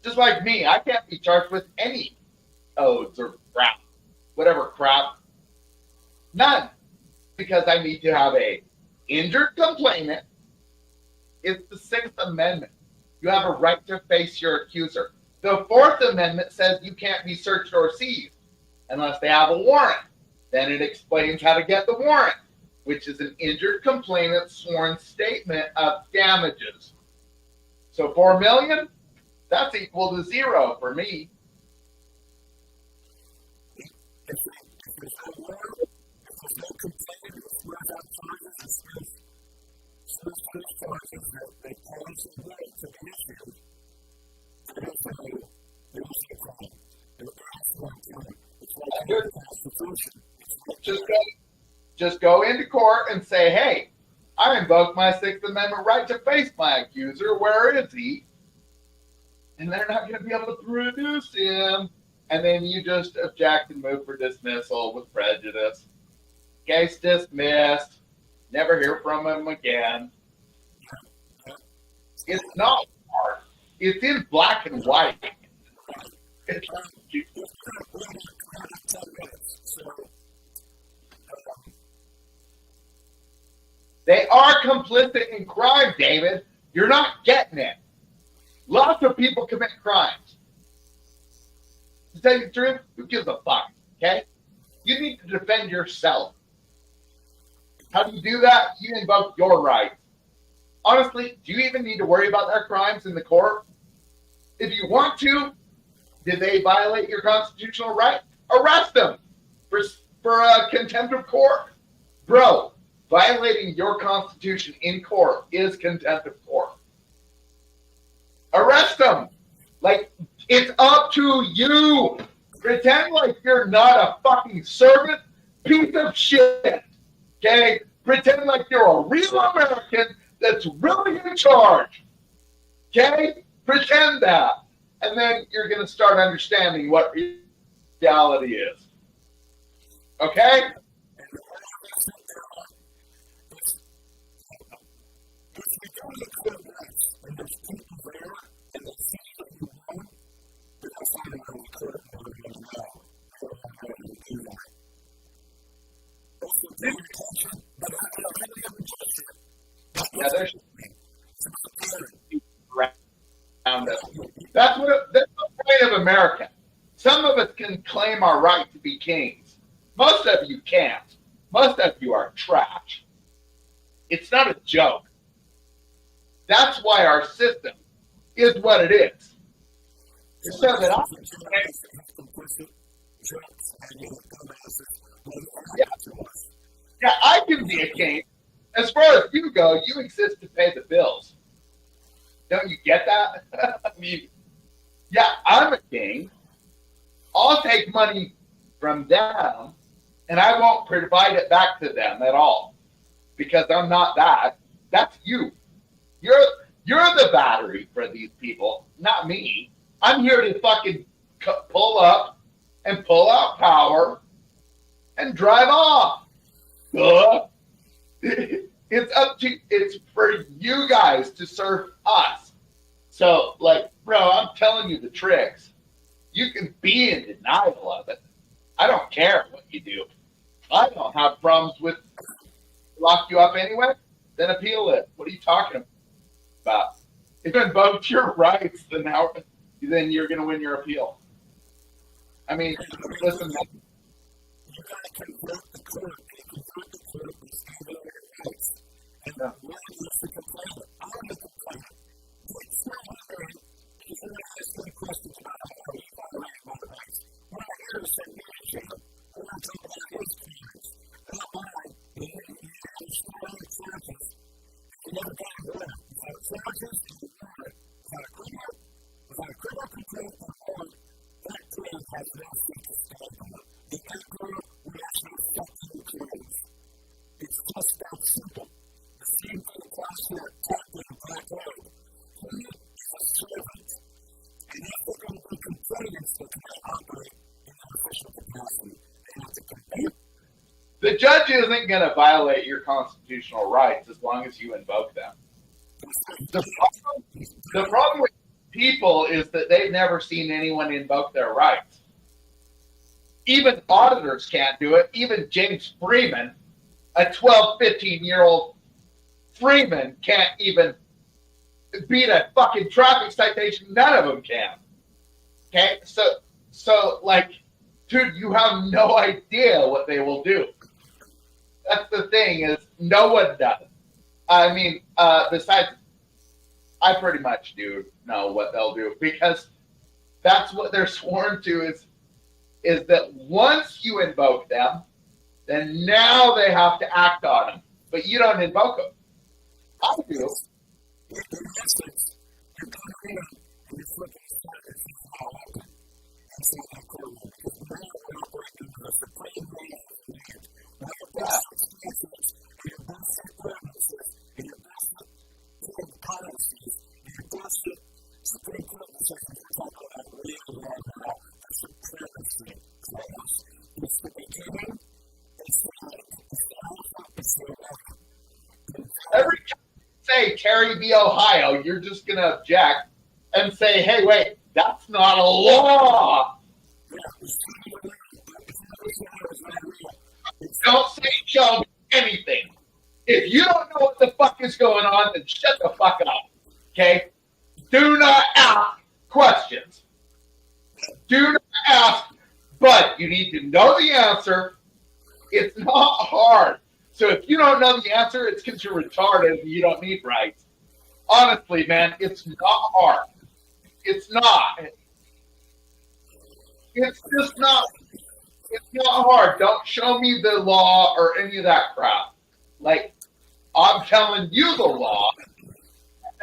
Just like me, I can't be charged with any odes or crap, whatever crap. None. Because I need to have a injured complainant. It's the 6th Amendment. You have a right to face your accuser. The 4th Amendment says you can't be searched or seized unless they have a warrant. Then it explains how to get the warrant, which is an injured complainant's sworn statement of damages. So 4 million, that's equal to 0 for me. Just go into court and say, hey, I invoke my Sixth Amendment right to face my accuser. Where is he? And they're not going to be able to produce him. And then you just object and move for dismissal with prejudice. Case dismissed. Never hear from him again. It's not hard. It's in black and white. They are complicit in crime, David. You're not getting it. Lots of people commit crimes. To tell you the truth, who gives a fuck? Okay? You need to defend yourself. How do you do that? You invoke your rights. Honestly, do you even need to worry about their crimes in the court? If you want to, did they violate your constitutional right? Arrest them for contempt of court. Bro, violating your constitution in court is contempt of court. Arrest them. Like, it's up to you. Pretend like you're not a fucking servant piece of shit. Okay? Pretend like you're a real American that's really in charge. Okay? Pretend that. And then you're going to start understanding what reality is. Okay? Yeah, there's around us. That's the point of America. Some of us can claim our right to be kings. Most of you can't. Most of you are trash. It's not a joke. That's why our system is what it is. So that yeah, I can be a king. As far as you go, you exist to pay the bills. Don't you get that? I mean, yeah, I'm a king. I'll take money from them, and I won't provide it back to them at all because I'm not that. That's you. You're the battery for these people, not me. I'm here to fucking pull up and pull out power and drive off. It's for you guys to serve us. So, like, bro, I'm telling you the tricks. You can be in denial of it. I don't care what you do. I don't have problems with lock you up anyway. Then appeal it. What are you talking about? If you invoked your rights, then you're going to win your appeal. I mean, listen. The judge isn't going to violate your constitutional rights as long as you invoke them. The problem with people is that they've never seen anyone invoke their rights. Even auditors can't do it. Even James Freeman, a 12, 15-year-old Freeman, can't even beat a fucking traffic citation. None of them can. Okay? So like, dude, you have no idea what they will do. That's the thing, is no one does. I mean, besides, I pretty much do know what they'll do, because that's what they're sworn to, is that once you invoke them, then now they have to act on them. But you don't invoke them. I you. Every time you say Terry v. Ohio, you're just going to object and say, hey, wait, that's not a law. Don't say shall be anything. If you don't know what the fuck is going on, then shut the fuck up. Okay? Do not ask questions. Do not ask, but you need to know the answer. It's not hard. So if you don't know the answer, it's because you're retarded and you don't need rights. Honestly, man, it's not hard. It's not. It's just not. It's not hard. Don't show me the law or any of that crap. Like, I'm telling you the law.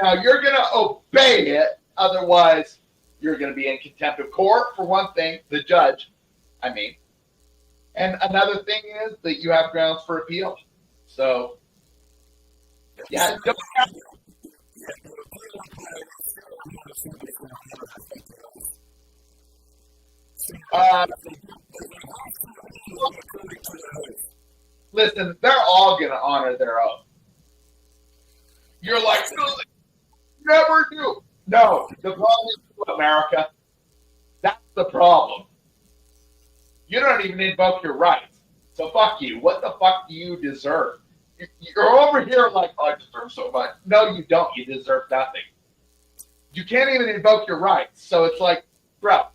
Now, you're going to obey it. Otherwise, you're going to be in contempt of court, for one thing, the judge, I mean. And another thing is that you have grounds for appeal. So, yeah, don't have listen, they're all going to honor their oath. You're like, no, they never do. No, the problem is America. That's the problem. You don't even invoke your rights. So fuck you. What the fuck do you deserve? You're over here like, oh, I deserve so much. No, you don't. You deserve nothing. You can't even invoke your rights. So it's like, bro,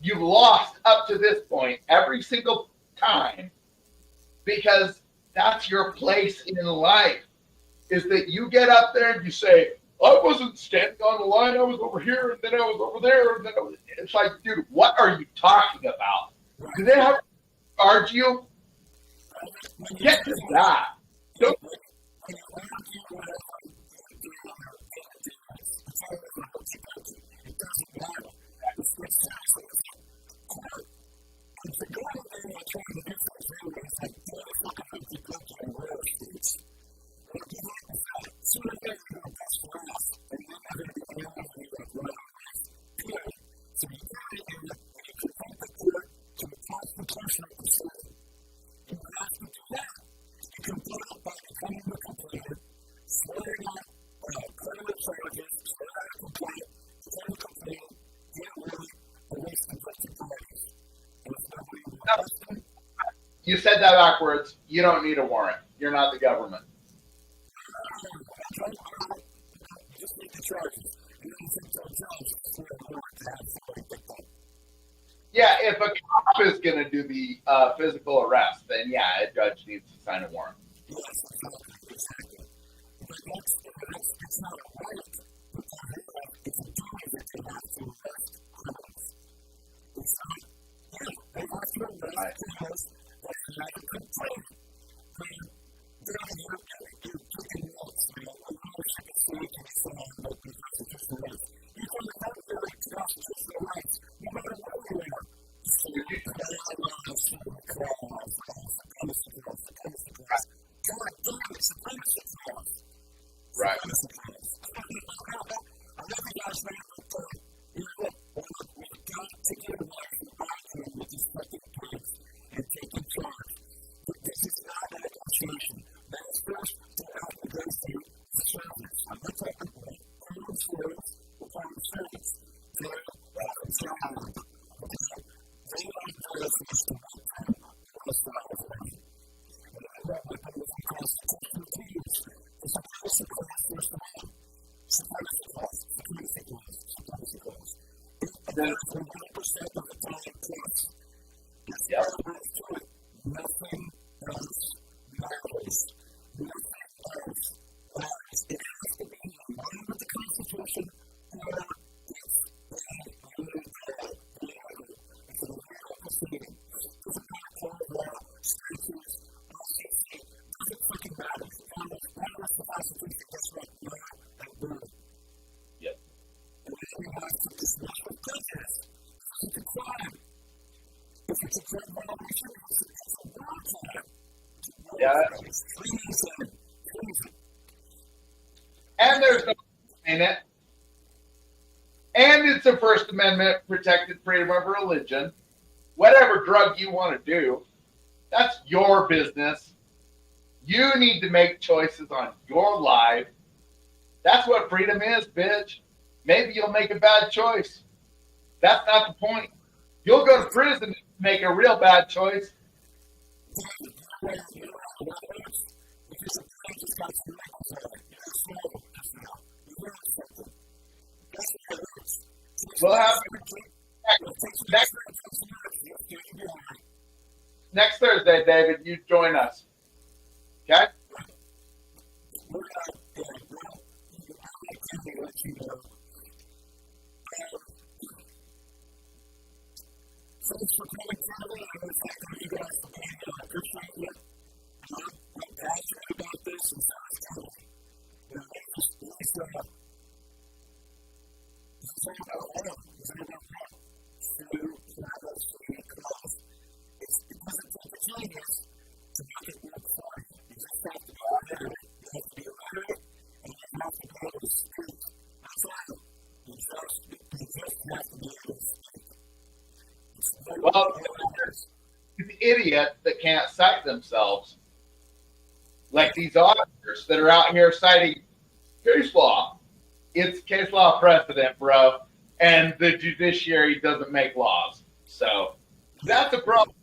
you've lost up to this point every single time because that's your place in life, is that you get up there and you say, I wasn't standing on the line. I was over here, and then I was over there. And then I was... It's like, dude, what are you talking about? Do they have to charge you? Get to that. Don't... You said that backwards. You don't need a warrant. You're not the government. Yeah, if a cop is going to do the physical arrest, then yeah, a judge needs to sign a warrant. Right. Right. Yep. there's no in it. And it's a First Amendment protected freedom of religion. Whatever drug you want to do, that's your business. You need to make choices on your life. That's what freedom is, bitch. Maybe you'll make a bad choice. That's not the point. You'll go to prison and make a real bad choice. We'll have next Thursday, David, you join us. Okay? Well, an idiot that can't cite themselves, like these auditors that are out here citing case law. It's case law precedent, bro, and the judiciary doesn't make laws. So that's a problem.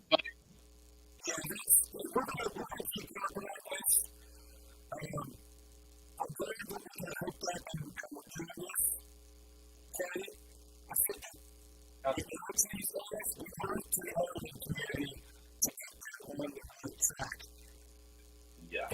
Yeah.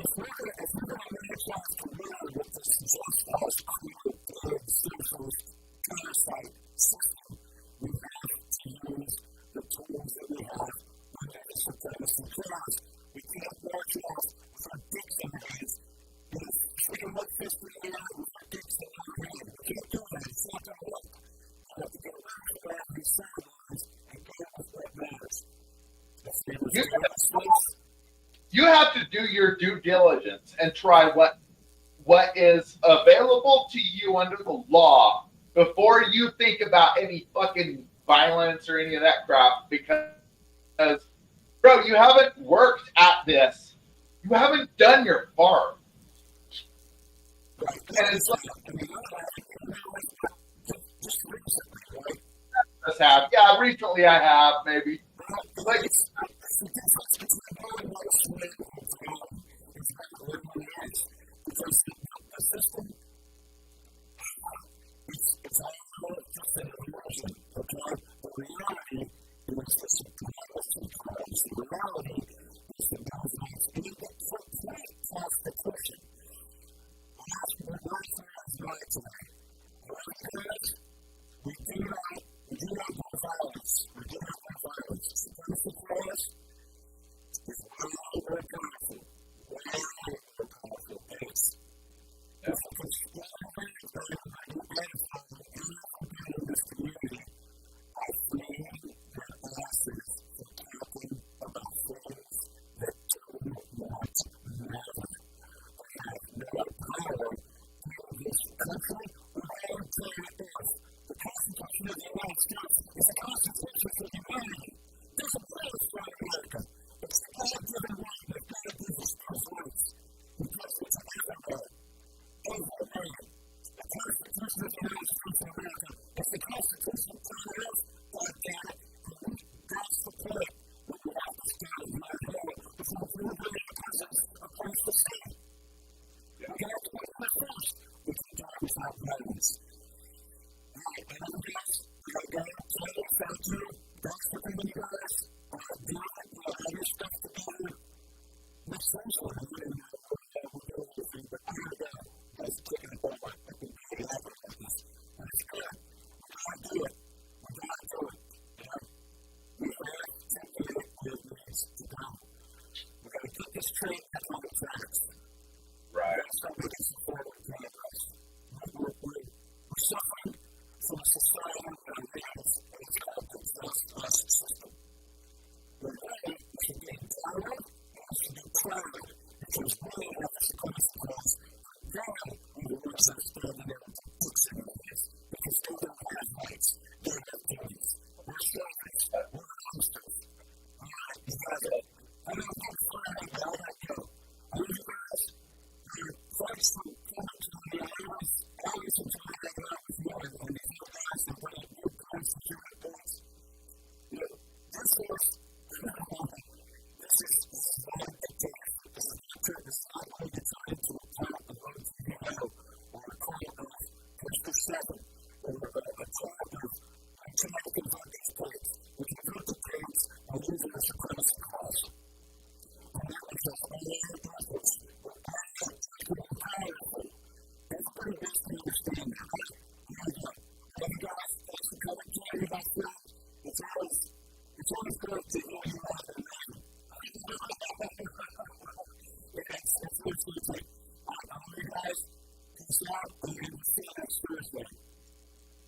You have to do your due diligence and try what is available to you under the law before you think about any fucking violence or any of that crap. Because, bro, you haven't worked at this. You haven't done your part. And it's like, yeah, recently I have, maybe. Like,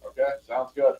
Okay, sounds good.